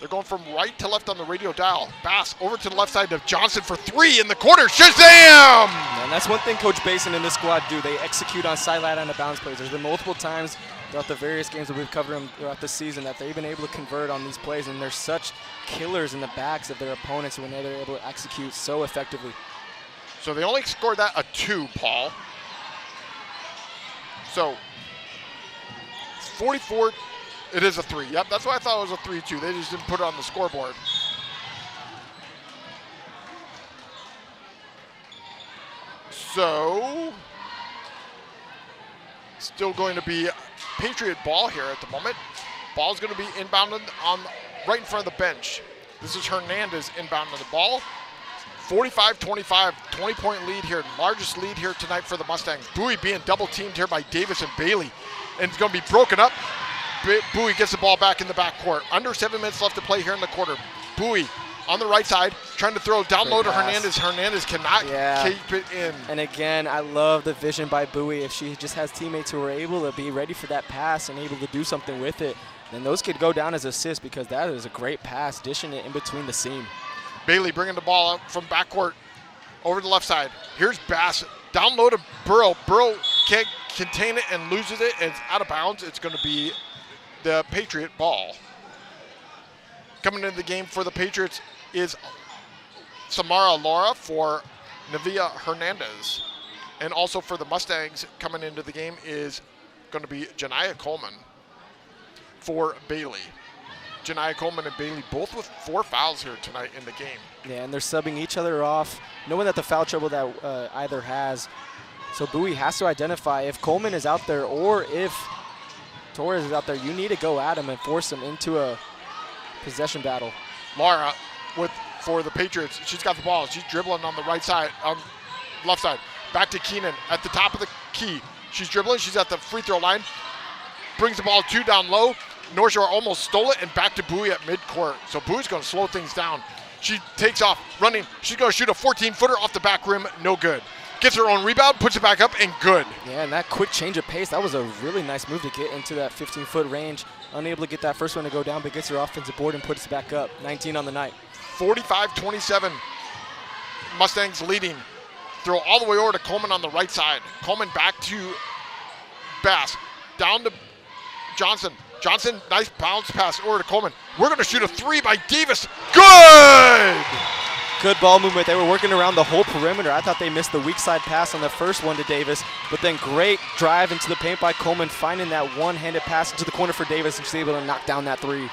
They're going from right to left on the radio dial. Bass over to the left side of Johnson for 3 in the corner. Shazam! And that's one thing Coach Basin and this squad do. They execute on sideline and bounce plays. There's been multiple times throughout the various games that we've covered them throughout the season that they've been able to convert on these plays, and they're such killers in the backs of their opponents when they're able to execute so effectively. So they only scored that a 2, Paul. So 44, it is a 3. Yep, that's why I thought it was a 3-2. They just didn't put it on the scoreboard. So still going to be Patriot ball here at the moment. Ball's going to be inbounded on right in front of the bench. This is Hernandez inbounding the ball. 45-25, 20-point lead here. Largest lead here tonight for the Mustangs. Bowie being double teamed here by Davis and Bailey. And it's going to be broken up. Bowie gets the ball back in the backcourt. Under 7 minutes left to play here in the quarter. Bowie on the right side, trying to throw down low to Hernandez. Hernandez cannot keep it in. And again, I love the vision by Bowie. If she just has teammates who are able to be ready for that pass and able to do something with it, then those could go down as assists, because that is a great pass, dishing it in between the seam. Bailey bringing the ball up from backcourt over the left side. Here's Bass down low to Burrow. Burrow can't contain it and loses it. It's out of bounds. It's going to be the Patriot ball. Coming into the game for the Patriots is Samara Laura for Navia Hernandez. And also for the Mustangs coming into the game is going to be Janiyah Coleman for Bailey. Janiyah Coleman and Bailey both with 4 fouls here tonight in the game. Yeah, and they're subbing each other off, knowing that the foul trouble that either has. So Bowie has to identify if Coleman is out there or if Torres is out there, you need to go at him and force him into a possession battle. Laura for the Patriots. She's got the ball. She's dribbling on the right side, left side. Back to Keenan at the top of the key. She's dribbling. She's at the free throw line. Brings the ball 2 down low. North Shore almost stole it, and back to Bowie at midcourt. So Bowie's going to slow things down. She takes off, running. She's going to shoot a 14-footer off the back rim. No good. Gets her own rebound, puts it back up, and good. Yeah, and that quick change of pace, that was a really nice move to get into that 15-foot range. Unable to get that first one to go down, but gets her offensive board and puts it back up. 19 on the night. 45-27. Mustangs leading. Throw all the way over to Coleman on the right side. Coleman back to Bass. Down to Johnson. Johnson, nice bounce pass over to Coleman. We're going to shoot a 3 by Davis. Good! Good ball movement. They were working around the whole perimeter. I thought they missed the weak side pass on the first one to Davis, but then great drive into the paint by Coleman, finding that one-handed pass into the corner for Davis, and she's able to knock down that three.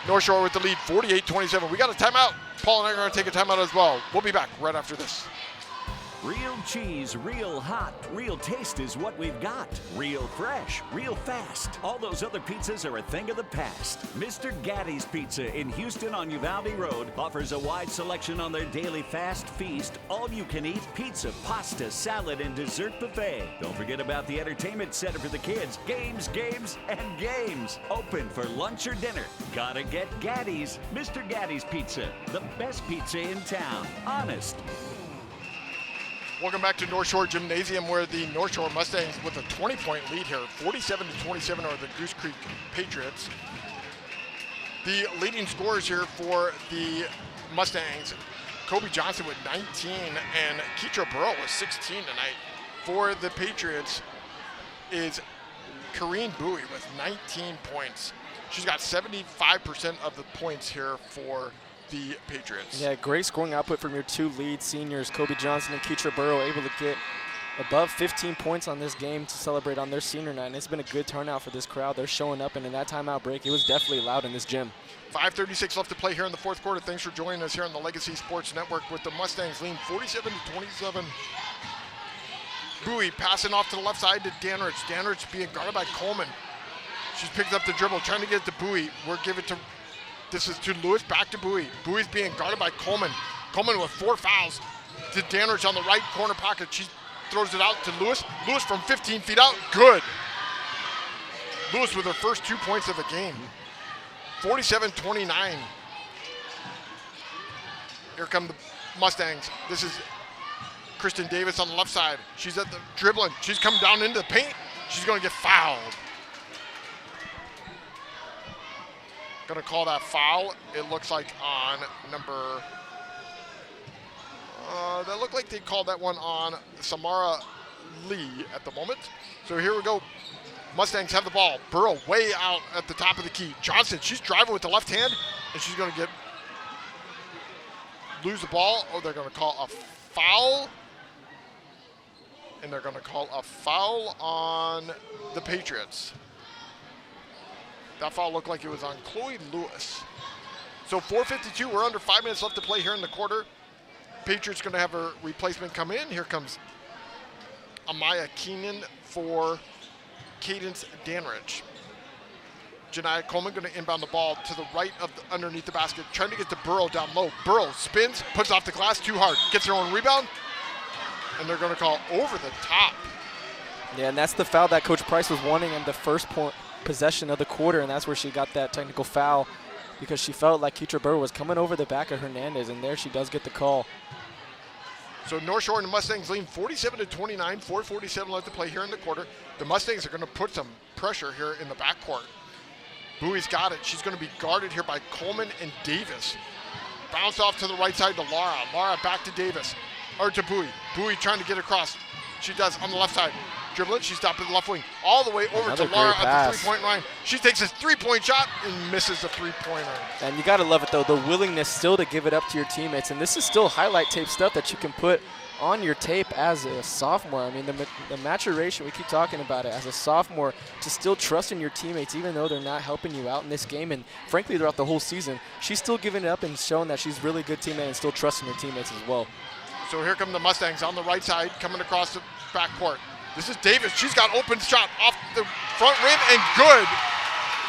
North Shore with the lead, 48-27. We got a timeout. Paul and I are going to take a timeout as well. We'll be back right after this. Real cheese, real hot, real taste is what we've got. Real fresh, real fast. All those other pizzas are a thing of the past. Mr. Gaddy's Pizza in Houston on Uvalde Road offers a wide selection on their daily fast feast, all-you-can-eat pizza, pasta, salad, and dessert buffet. Don't forget about the entertainment center for the kids. Games, games, and games. Open for lunch or dinner. Gotta get Gaddy's. Mr. Gaddy's Pizza, the best pizza in town. Honest. Welcome back to North Shore Gymnasium, where the North Shore Mustangs with a 20-point lead here. 47-27 are the Goose Creek Patriots. The leading scorers here for the Mustangs, Kobe Johnson with 19 and Keitra Burrow with 16 tonight. For the Patriots is Kareen Bowie with 19 points. She's got 75% of the points here for the Patriots. Yeah, great scoring output from your two lead seniors, Kobe Johnson and Keitra Burrow, able to get above 15 points on this game to celebrate on their senior night. And it's been a good turnout for this crowd. They're showing up, and in that timeout break, it was definitely loud in this gym. 5:36 left to play here in the fourth quarter. Thanks for joining us here on the Legacy Sports Network with the Mustangs leading 47-27. Bowie passing off to the left side to Danrich. Danrich being guarded by Coleman. She's picked up the dribble, trying to get it to Bowie. We'll give it to This is to Lewis, back to Bowie. Bowie's being guarded by Coleman. Coleman with 4 fouls to Danrich on the right corner pocket. She throws it out to Lewis. Lewis from 15 feet out, good. Lewis with her first 2 points of the game. 47-29. Here come the Mustangs. This is Kristen Davis on the left side. She's at the dribbling. She's coming down into the paint. She's going to get fouled. Going to call that foul. It looks like on number, that looked like they called that one on Samara Lee at the moment. So here we go. Mustangs have the ball. Burrow way out at the top of the key. Johnson, she's driving with the left hand, and she's going to lose the ball. Oh, they're going to call a foul. And they're going to call a foul on the Patriots. That foul looked like it was on Chloe Lewis. So 4:52, we're under 5 minutes left to play here in the quarter. Patriots going to have a replacement come in. Here comes Amaya Keenan for Cadence Danrich. Janiyah Coleman going to inbound the ball to the right of underneath the basket, trying to get to Burrow down low. Burrow spins, puts off the glass too hard, gets her own rebound, and they're going to call over the top. Yeah, and that's the foul that Coach Price was wanting in the first possession of the quarter, and that's where she got that technical foul because she felt like Keitra Burrow was coming over the back of Hernandez, and there she does get the call. So North Shore and the Mustangs lead 47-29, 4:47 left to play here in the quarter. The Mustangs are going to put some pressure here in the backcourt. Bowie's got it. She's going to be guarded here by Coleman and Davis. Bounce off to the right side to Laura. Laura back to Davis, or to Bowie. Bowie trying to get across. She does on the left side. Dribbling, she stopped at the left wing. All the way over to Laura at the three-point line. She takes a three-point shot and misses the three-pointer. And you got to love it, though, the willingness still to give it up to your teammates. And this is still highlight tape stuff that you can put on your tape as a sophomore. I mean, the maturation, we keep talking about it, as a sophomore, to still trust in your teammates even though they're not helping you out in this game. And frankly, throughout the whole season, she's still giving it up and showing that she's a really good teammate and still trusting her teammates as well. So here come the Mustangs on the right side, coming across the backcourt. This is Davis. She's got open shot off the front rim and good.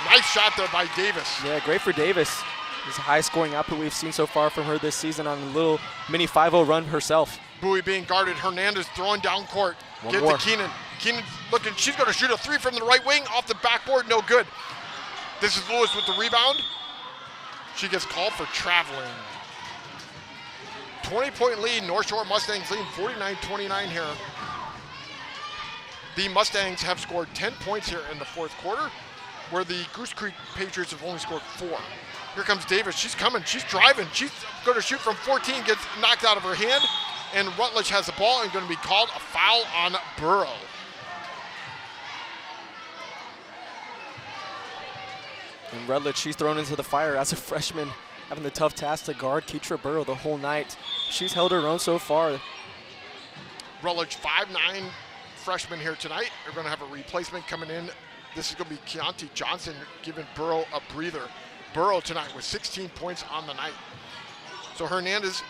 Nice shot there by Davis. Yeah, great for Davis. It's a high scoring output we've seen so far from her this season on a little mini 5-0 run herself. Bowie being guarded. Hernandez throwing down court. Get to Keenan. Keenan looking. She's going to shoot a three from the right wing off the backboard. No good. This is Lewis with the rebound. She gets called for traveling. 20-point lead. North Shore Mustangs leading 49-29 here. The Mustangs have scored 10 points here in the fourth quarter, where the Goose Creek Patriots have only scored 4. Here comes Davis. She's coming. She's driving. She's going to shoot from 14, gets knocked out of her hand, and Rutledge has the ball and going to be called a foul on Burrow. And Rutledge, she's thrown into the fire as a freshman having the tough task to guard Keitra Burrow the whole night. She's held her own so far. Rutledge 5'9" freshman here tonight. They're going to have a replacement coming in. This is going to be Keontae Johnson giving Burrow a breather. Burrow tonight with 16 points on the night. So Hernandez,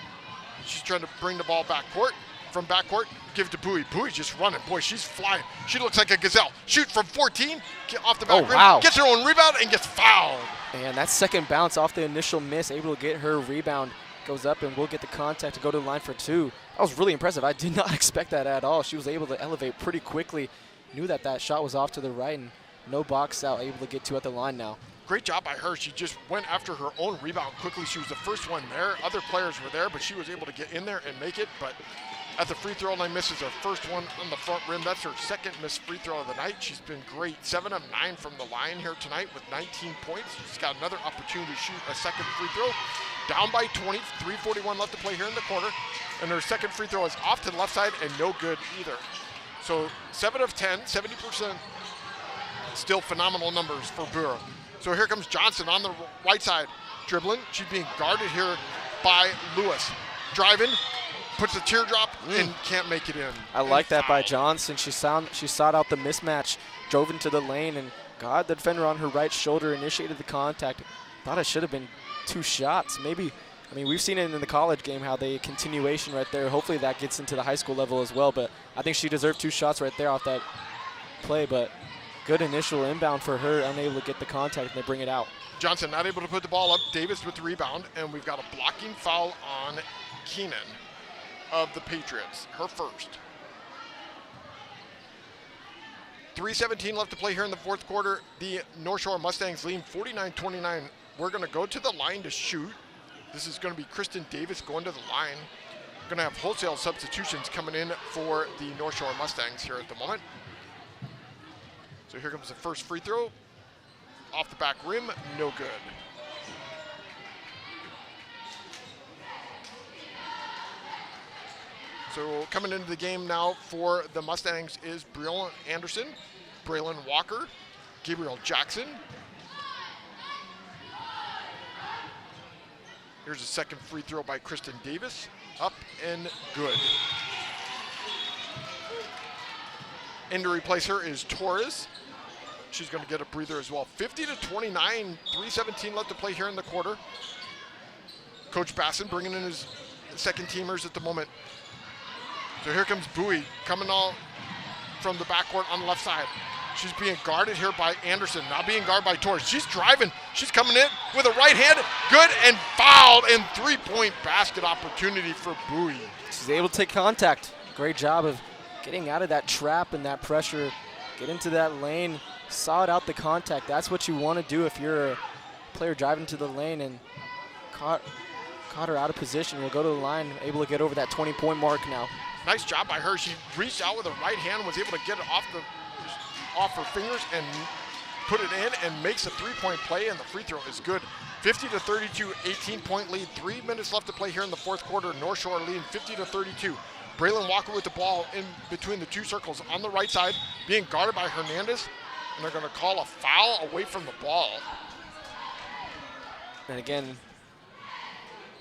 she's trying to bring the ball backcourt. From backcourt, give it to Bowie. Bowie's just running. Boy, she's flying. She looks like a gazelle. Shoot from 14, get off the back rim, wow. Gets her own rebound, and gets fouled. And that second bounce off the initial miss, able to get her rebound, goes up and will get the contact to go to the line for 2. That was really impressive. I did not expect that at all. She was able to elevate pretty quickly. Knew that that shot was off to the right and no box out, able to get 2 at the line now. Great job by her. She just went after her own rebound quickly. She was the first one there. Other players were there, but she was able to get in there and make it. But at the free throw line, misses her first one on the front rim. That's her second missed free throw of the night. She's been great. 7 of 9 from the line here tonight with 19 points. She's got another opportunity to shoot a second free throw. Down by 20, 3:41 left to play here in the quarter. And her second free throw is off to the left side and no good either. So 7 of 10, 70%. Still phenomenal numbers for Burrow. So here comes Johnson on the right side, dribbling. She's being guarded here by Lewis. Driving, puts a teardrop and can't make it in. I like that by Johnson. She sought out the mismatch, drove into the lane, and got the defender on her right shoulder, initiated the contact. Thought it should have been 2 shots. Maybe, I mean, we've seen it in the college game, how they continuation right there. Hopefully that gets into the high school level as well, but I think she deserved 2 shots right there off that play, but good initial inbound for her, unable to get the contact, and they bring it out. Johnson not able to put the ball up. Davis with the rebound, and we've got a blocking foul on Keenan of the Patriots, her first. 3:17 left to play here in the fourth quarter. The North Shore Mustangs lead 49-29. We're going to go to the line to shoot. This is going to be Kristen Davis going to the line. We're going to have wholesale substitutions coming in for the North Shore Mustangs here at the moment. So here comes the first free throw. Off the back rim, no good. So coming into the game now for the Mustangs is Breland Anderson, Braylon Walker, Gabriel Jackson. Here's a second free throw by Kristen Davis. Up and good. In to replace her is Torres. She's going to get a breather as well. 50-29, 3:17 left to play here in the quarter. Coach Basson bringing in his second teamers at the moment. So here comes Bowie coming all from the backcourt on the left side. She's being guarded here by Anderson, now being guarded by Torres. She's driving, she's coming in with a right hand, good, and fouled, and 3-point basket opportunity for Bowie. She's able to take contact. Great job of getting out of that trap and that pressure, get into that lane, sawed out the contact. That's what you want to do if you're a player driving to the lane, and caught her out of position. Will go to the line, able to get over that 20-point mark now. Nice job by her. She reached out with her right hand, was able to get it off her fingers and put it in, and makes a 3-point play, and the free throw is good. 50-32, 18-point lead. 3 minutes left to play here in the fourth quarter. North Shore leading 50-32. Braylon Walker with the ball in between the 2 circles on the right side, being guarded by Hernandez, and they're going to call a foul away from the ball. And again,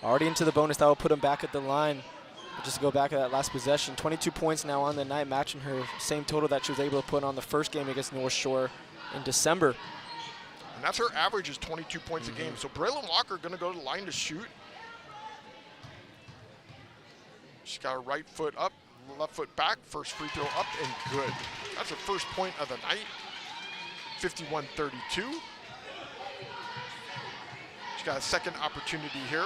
already into the bonus. That will put him back at the line. But just to go back to that last possession, 22 points now on the night, matching her same total that she was able to put on the first game against North Shore in December. And that's her average, is 22 points a game. So Braylon Walker going to go to the line to shoot. She's got her right foot up, left foot back, first free throw up and good. That's her first point of the night, 51-32. She's got a second opportunity here.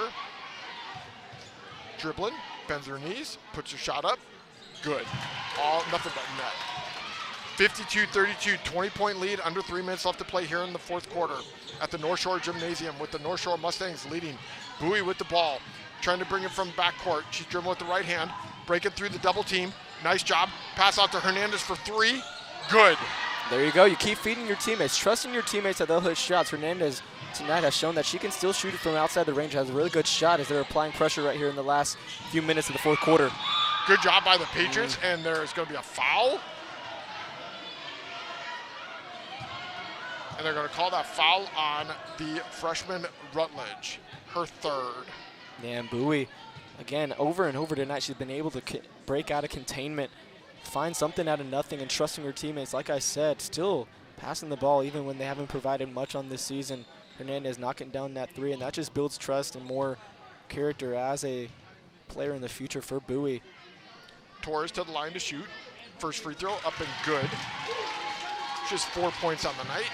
Dribbling, bends her knees, puts her shot up, good. All nothing but net. 52-32, 20-point lead, under 3 minutes left to play here in the fourth quarter at the North Shore Gymnasium, with the North Shore Mustangs leading. Bowie with the ball, trying to bring it from backcourt. She's dribbling with the right hand, breaking through the double team. Nice job. Pass out to Hernandez for 3. Good. There you go. You keep feeding your teammates, trusting your teammates that they'll hit shots. Hernandez tonight has shown that she can still shoot it from outside the range. Has a really good shot as they're applying pressure right here in the last few minutes of the fourth quarter. Good job by the Patriots, and there's going to be a foul. And they're going to call that foul on the freshman Rutledge, her third. Yeah, and Bowie, again, over and over tonight, she's been able to break out of containment, find something out of nothing, and trusting her teammates. Like I said, still passing the ball even when they haven't provided much on this season. Hernandez knocking down that three, and that just builds trust and more character as a player in the future for Bowie. Torres to the line to shoot. First free throw up and good. Just 4 points on the night.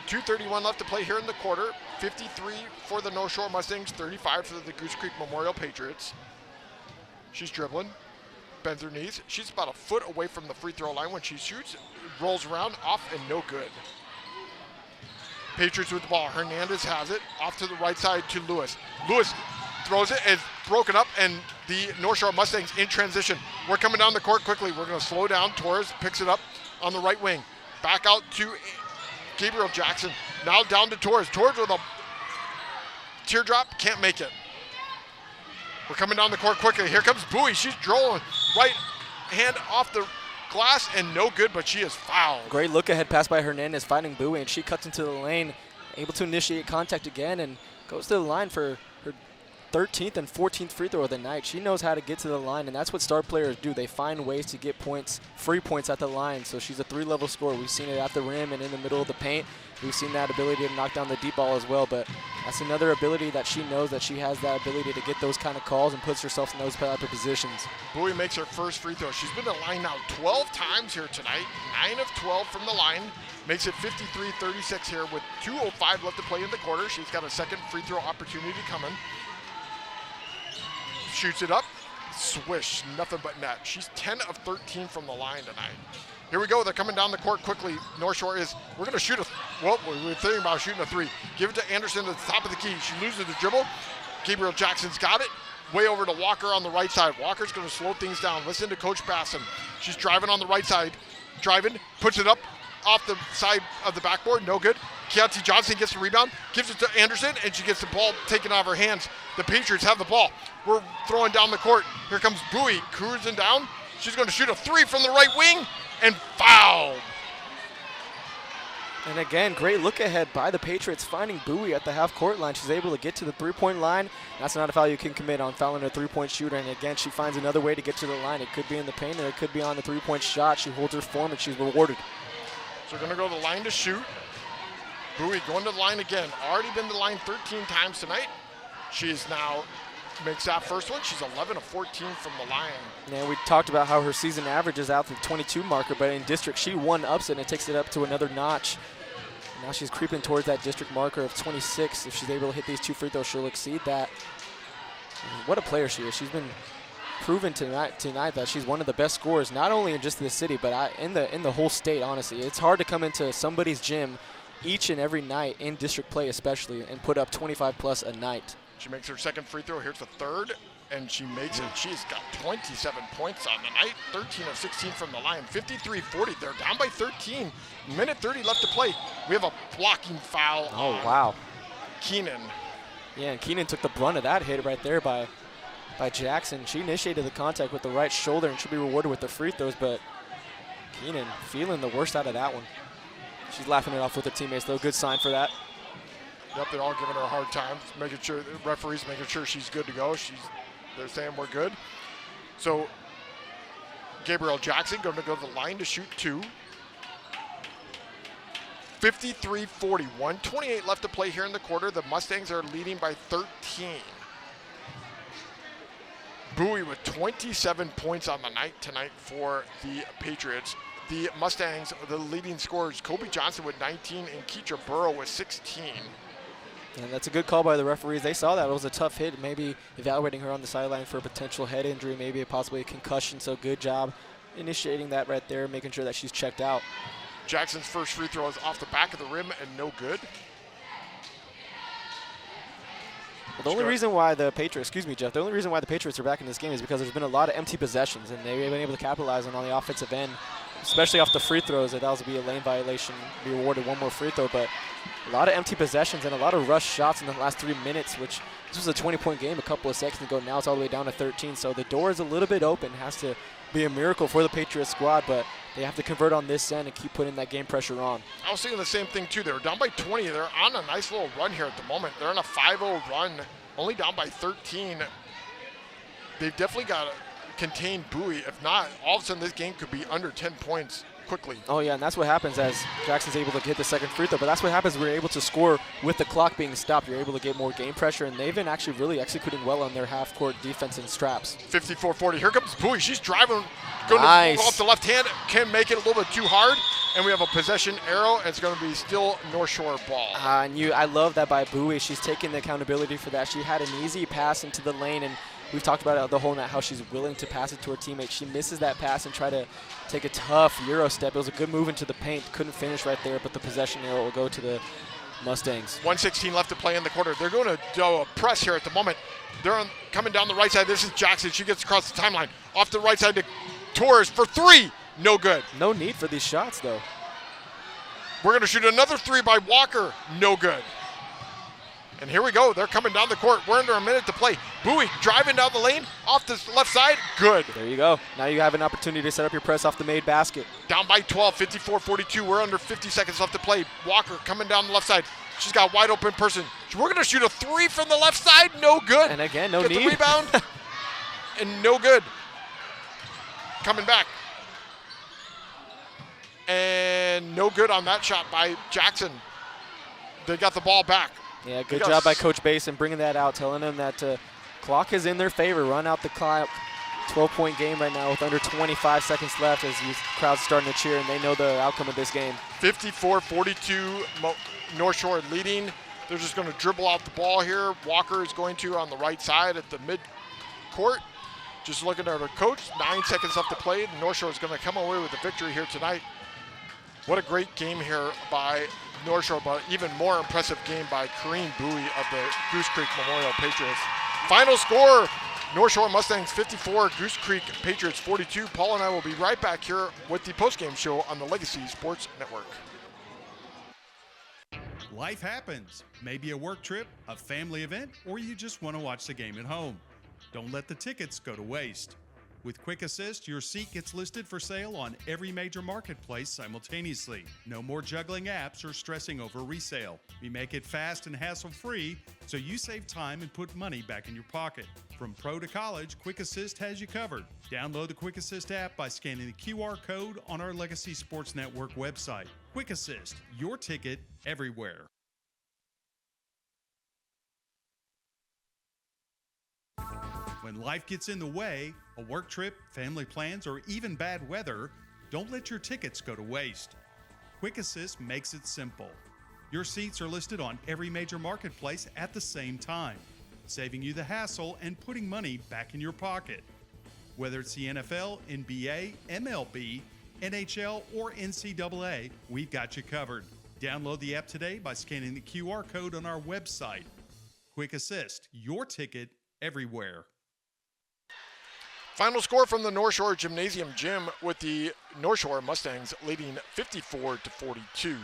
2:31 left to play here in the quarter. 53 for the North Shore Mustangs, 35 for the Goose Creek Memorial Patriots. She's dribbling, bends her knees. She's about a foot away from the free throw line when she shoots. Rolls around, off, and no good. Patriots with the ball. Hernandez has it. Off to the right side to Lewis. Lewis throws it. It's broken up, and the North Shore Mustangs in transition. We're coming down the court quickly. We're going to slow down. Torres picks it up on the right wing. Back out to Gabriel Jackson. Now down to Torres. Torres with a teardrop. Can't make it. We're coming down the court quickly. Here comes Bowie. She's drilling right hand off the glass and no good, but she is fouled. Great look ahead pass by Hernandez finding Bowie, and she cuts into the lane, able to initiate contact again and goes to the line for her 13th and 14th free throw of the night. She knows how to get to the line, and that's what star players do. They find ways to get points, free points at the line. So she's a three-level scorer. We've seen it at the rim and in the middle of the paint. We've seen that ability to knock down the deep ball as well, but that's another ability that she knows that she has that ability to get those kind of calls and puts herself in those type of positions. Bowie makes her first free throw. She's been to the line now 12 times here tonight, 9 of 12 from the line. Makes it 53-36 here with 2:05 left to play in the quarter. She's got a second free throw opportunity coming. Shoots it up, swish, nothing but net. She's 10 of 13 from the line tonight. Here we go, they're coming down the court quickly. North Shore we're gonna shoot we're thinking about shooting a three. Give it to Anderson at the top of the key. She loses the dribble. Gabriel Jackson's got it. Way over to Walker on the right side. Walker's gonna slow things down. Listen to Coach Basson. She's driving on the right side. Driving, puts it up off the side of the backboard, no good. Keontae Johnson gets the rebound, gives it to Anderson, and she gets the ball taken out of her hands. The Patriots have the ball. We're throwing down the court. Here comes Bowie cruising down. She's going to shoot a three from the right wing and fouled. And again, great look ahead by the Patriots finding Bowie at the half-court line. She's able to get to the three-point line. That's not a foul you can commit on fouling a three-point shooter. And again, she finds another way to get to the line. It could be in the paint or it could be on the three-point shot. She holds her form and she's rewarded. So we're going to go to the line to shoot. Bowie going to the line again. Already been to the line 13 times tonight. She's now makes that first one. She's 11 of 14 from the line. Yeah, we talked about how her season average is out the 22 marker, but in district she won ups and it takes it up to another notch. Now she's creeping towards that district marker of 26. If she's able to hit these two free throws, she'll exceed that. What a player she is. She's been proven tonight that she's one of the best scorers, not only in just this city, but in the whole state, honestly. It's hard to come into somebody's gym each and every night, in district play especially, and put up 25 plus a night. She makes her second free throw. Here's the third, and she makes it. She's got 27 points on the night, 13 of 16 from the line, 53-40. They're down by 13. Minute 30 left to play. We have a blocking foul on wow. Keenan. Yeah, and Keenan took the brunt of that hit right there by Jackson. She initiated the contact with the right shoulder and should be rewarded with the free throws, but Keenan feeling the worst out of that one. She's laughing it off with her teammates, though. Good sign for that. Yep, they're all giving her a hard time, making sure the referees making sure she's good to go. They're saying we're good. So Gabriel Jackson going to go to the line to shoot two. 53-40, 1:28 left to play here in the quarter. The Mustangs are leading by 13. Bowie with 27 points on the night tonight for the Patriots. The Mustangs, the leading scorers, Kobe Johnson with 19 and Keitra Burrow with 16. And that's a good call by the referees. They saw that. It was a tough hit, maybe evaluating her on the sideline for a potential head injury, maybe possibly a concussion. So good job initiating that right there, making sure that she's checked out. Jackson's first free throw is off the back of the rim and no good. Well, the only reason why the Patriots, the only reason why the Patriots are back in this game is because there's been a lot of empty possessions, and they've been able to capitalize on the offensive end especially off the free throws, that was be a lane violation, be awarded one more free throw. But a lot of empty possessions and a lot of rush shots in the last 3 minutes, which this was a 20-point game a couple of seconds ago. Now it's all the way down to 13. So the door is a little bit open. It has to be a miracle for the Patriots squad, but they have to convert on this end and keep putting that game pressure on. I was thinking the same thing, too. They were down by 20. They're on a nice little run here at the moment. They're on a 5-0 run, only down by 13. They've definitely got to contain Bowie. If not, all of a sudden this game could be under 10 points quickly. Oh, yeah, and that's what happens as Jackson's able to get the second free throw. But that's what happens. We're able to score with the clock being stopped. You're able to get more game pressure, and they've been actually really executing well on their half-court defense and straps. 54-40. Here comes Bowie. She's driving, going nice. off the left hand. Can make it a little bit too hard, and we have a possession arrow, and it's going to be still North Shore ball. I love that by Bowie. She's taking the accountability for that. She had an easy pass into the lane, and we've talked about it the whole night, how she's willing to pass it to her teammate. She misses that pass and try to take a tough Euro step. It was a good move into the paint. Couldn't finish right there, but the possession arrow will go to the Mustangs. 1:16 left to play in the quarter. They're going to do a press here at the moment. They're coming down the right side. This is Jackson. She gets across the timeline. Off the right side to Torres for three. No good. No need for these shots, though. We're going to shoot another three by Walker. No good. And here we go. They're coming down the court. We're under a minute to play. Bowie driving down the lane off the left side. Good. There you go. Now you have an opportunity to set up your press off the made basket. Down by 12, 54-42. We're under 50 seconds left to play. Walker coming down the left side. She's got wide open person. We're going to shoot a three from the left side. No good. And again, no need. need. The rebound. And no good. Coming back. And no good on that shot by Jackson. They got the ball back. Yeah, good job by Coach Basin bringing that out, telling them that clock is in their favor. Run out the clock. 12-point game right now with under 25 seconds left as the crowd's starting to cheer, and they know the outcome of this game. 54-42, North Shore leading. They're just going to dribble out the ball here. Walker is going to on the right side at the mid-court. Just looking at our coach, 9 seconds left to play. North Shore is going to come away with the victory here tonight. What a great game here by North Shore, but even more impressive game by Corrine Bowie of the Goose Creek Memorial Patriots. Final score, North Shore Mustangs 54, Goose Creek Patriots 42. Paul and I will be right back here with the postgame show on the Legacy Sports Network. Life happens. Maybe a work trip, a family event, or you just want to watch the game at home. Don't let the tickets go to waste. With Quick Assist, your seat gets listed for sale on every major marketplace simultaneously. No more juggling apps or stressing over resale. We make it fast and hassle-free, so you save time and put money back in your pocket. From pro to college, Quick Assist has you covered. Download the Quick Assist app by scanning the QR code on our Legacy Sports Network website. Quick Assist, your ticket everywhere. When life gets in the way, a work trip, family plans, or even bad weather, don't let your tickets go to waste. Quick Assist makes it simple. Your seats are listed on every major marketplace at the same time, saving you the hassle and putting money back in your pocket. Whether it's the NFL, NBA, MLB, NHL, or NCAA, we've got you covered. Download the app today by scanning the QR code on our website. Quick Assist, your ticket everywhere. Final score from the North Shore Gymnasium Gym with the North Shore Mustangs leading 54-42.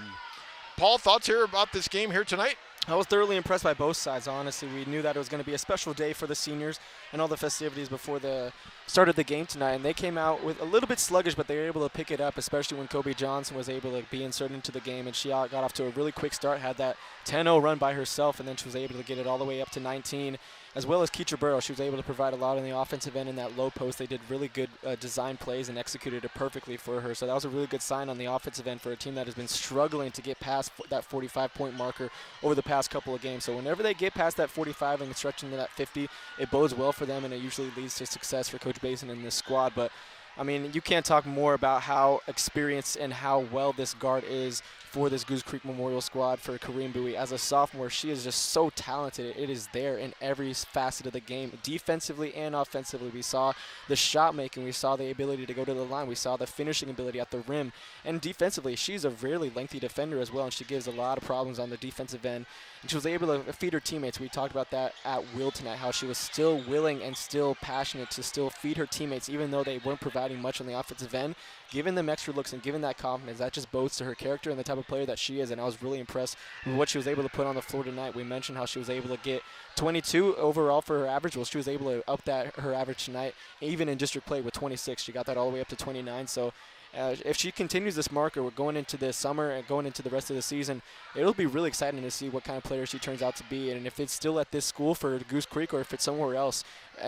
Paul, thoughts here about this game here tonight? I was thoroughly impressed by both sides, honestly. We knew that it was going to be a special day for the seniors and all the festivities before the start of the game tonight. And they came out with a little bit sluggish, but they were able to pick it up, especially when Kobe Johnson was able to be inserted into the game. And she got off to a really quick start, had that 10-0 run by herself, and then she was able to get it all the way up to 19. As well as Keecher Burrow, she was able to provide a lot on the offensive end in that low post. They did really good design plays and executed it perfectly for her. So that was a really good sign on the offensive end for a team that has been struggling to get past that 45-point marker over the past couple of games. So whenever they get past that 45 and stretch into that 50, it bodes well for them, and it usually leads to success for Coach Basin and this squad. But I mean, you can't talk more about how experienced and how well this guard is for this Goose Creek Memorial squad for Kareem Bowie. As a sophomore, she is just so talented. It is there in every facet of the game, defensively and offensively. We saw the shot making, we saw the ability to go to the line, we saw the finishing ability at the rim, and defensively, she's a really lengthy defender as well, and she gives a lot of problems on the defensive end. And she was able to feed her teammates. We talked about that at will tonight, how she was still willing and still passionate to still feed her teammates, even though they weren't providing much on the offensive end. Giving them extra looks and giving that confidence, that just bodes to her character and the type of player that she is. And I was really impressed with what she was able to put on the floor tonight. We mentioned how she was able to get 22 overall for her average. Well, she was able to up her average tonight, even in district play with 26. She got that all the way up to 29. So if she continues this marker, we're going into the summer and going into the rest of the season, it'll be really exciting to see what kind of player she turns out to be. And if it's still at this school for Goose Creek or if it's somewhere else,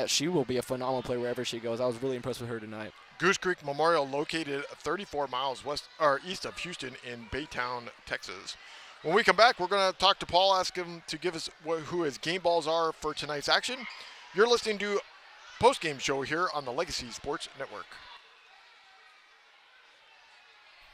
she will be a phenomenal player wherever she goes. I was really impressed with her tonight. Goose Creek Memorial, located 34 miles east of Houston in Baytown, Texas. When we come back, we're going to talk to Paul, ask him to give us who his game balls are for tonight's action. You're listening to Post-Game Show here on the Legacy Sports Network.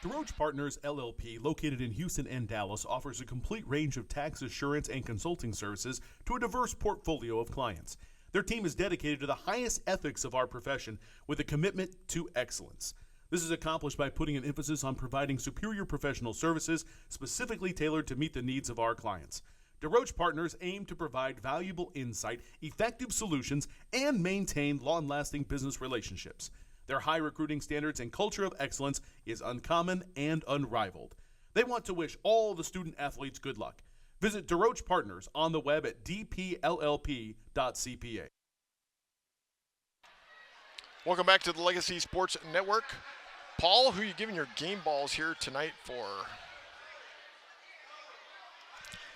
DeRoche Partners LLP, located in Houston and Dallas, offers a complete range of tax assurance and consulting services to a diverse portfolio of clients. Their team is dedicated to the highest ethics of our profession with a commitment to excellence. This is accomplished by putting an emphasis on providing superior professional services specifically tailored to meet the needs of our clients. DeRoche Partners aim to provide valuable insight, effective solutions, and maintain long-lasting business relationships. Their high recruiting standards and culture of excellence is uncommon and unrivaled. They want to wish all the student athletes good luck. Visit DeRoche Partners on the web at dpllp.cpa. Welcome back to the Legacy Sports Network. Paul, who are you giving your game balls here tonight for?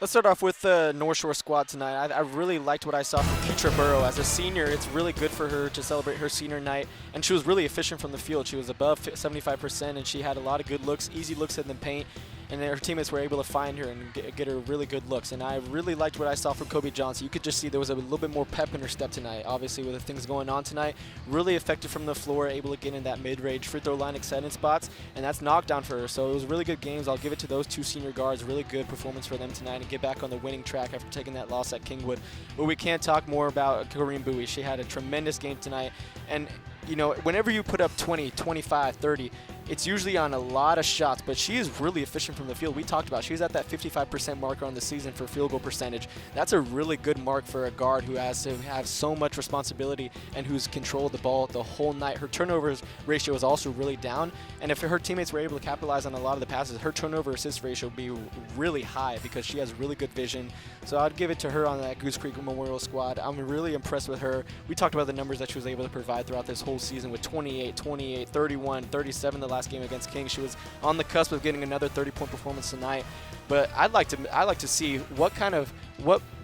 Let's start off with the North Shore squad tonight. I really liked what I saw from Keitra Burrow. As a senior, it's really good for her to celebrate her senior night, and she was really efficient from the field. She was above 75%, and she had a lot of good looks, easy looks in the paint, and her teammates were able to find her and get her really good looks. And I really liked what I saw from Kobe Johnson. You could just see there was a little bit more pep in her step tonight. Obviously, with the things going on tonight, really effective from the floor, able to get in that mid-range free throw line exciting spots, and that's knockdown for her. So it was really good games. I'll give it to those two senior guards. Really good performance for them tonight and get back on the winning track after taking that loss at Kingwood. But we can't talk more about Kareem Bowie. She had a tremendous game tonight, and you know, whenever you put up 20, 25, 30, it's usually on a lot of shots, but she is really efficient from the field. We talked about she's at that 55% marker on the season for field goal percentage. That's a really good mark for a guard who has to have so much responsibility and who's controlled the ball the whole night. Her turnovers ratio is also really down, and if her teammates were able to capitalize on a lot of the passes, her turnover assist ratio would be really high because she has really good vision. So I'd give it to her on that Goose Creek Memorial squad. I'm really impressed with her. We talked about the numbers that she was able to provide throughout this whole season with 28, 28, 31, 37 the last game against King. She was on the cusp of getting another 30-point performance tonight. But I'd like to see what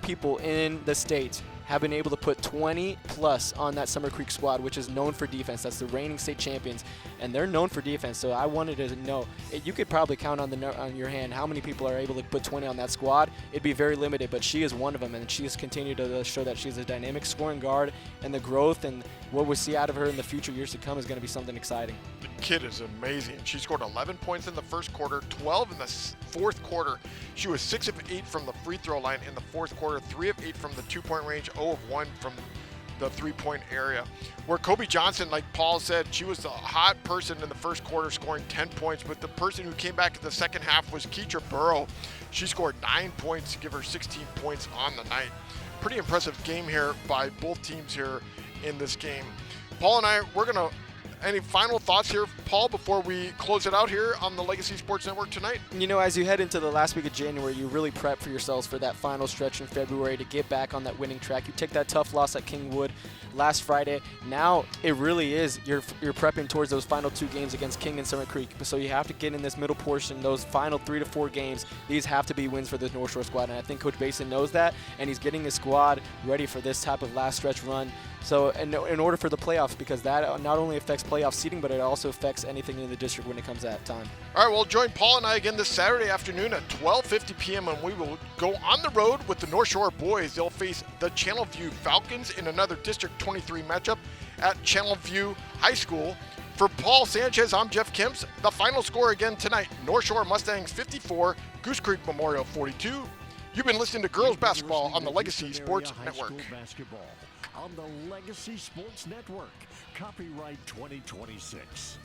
people in the state have been able to put 20 plus on that Summer Creek squad, which is known for defense. That's the reigning state champions, and they're known for defense. So I wanted to know, you could probably count on your hand how many people are able to put 20 on that squad. It'd be very limited, but she is one of them, and she has continued to show that she's a dynamic scoring guard, and the growth and what we see out of her in the future years to come is going to be something exciting. The kid is amazing. She scored 11 points in the first quarter, 12 in the fourth quarter. She was 6 of 8 from the free throw line in the fourth quarter, 3 of 8 from the 2-point range, 0 of 1 from the 3-point area. Where Kobe Johnson, like Paul said, she was the hot person in the first quarter, scoring 10 points, but the person who came back in the second half was Keitra Burrow. She scored 9 points to give her 16 points on the night. Pretty impressive game here by both teams here in this game. Paul and I, any final thoughts here, Paul, before we close it out here on the Legacy Sports Network tonight? You know, as you head into the last week of January, you really prep for yourselves for that final stretch in February to get back on that winning track. You take that tough loss at Kingwood last Friday. Now it really is, you're prepping towards those final 2 games against King and Summer Creek. So you have to get in this middle portion, those final 3 to 4 games. These have to be wins for the North Shore squad, and I think Coach Basin knows that, and he's getting his squad ready for this type of last stretch run. So in order for the playoffs, because that not only affects playoff seeding, but it also affects anything in the district when it comes to that time. All right, well, join Paul and I again this Saturday afternoon at 12:50 p.m. and we will go on the road with the North Shore boys. They'll face the Channel View Falcons in another District 23 matchup at Channel View High School For Paul Sanchez, I'm Jeff Kemps. The final score again tonight, North Shore Mustangs 54, Goose Creek Memorial 42. You've been listening to girls basketball on the Legacy Sports Network. Basketball on the Legacy Sports Network. Copyright 2026.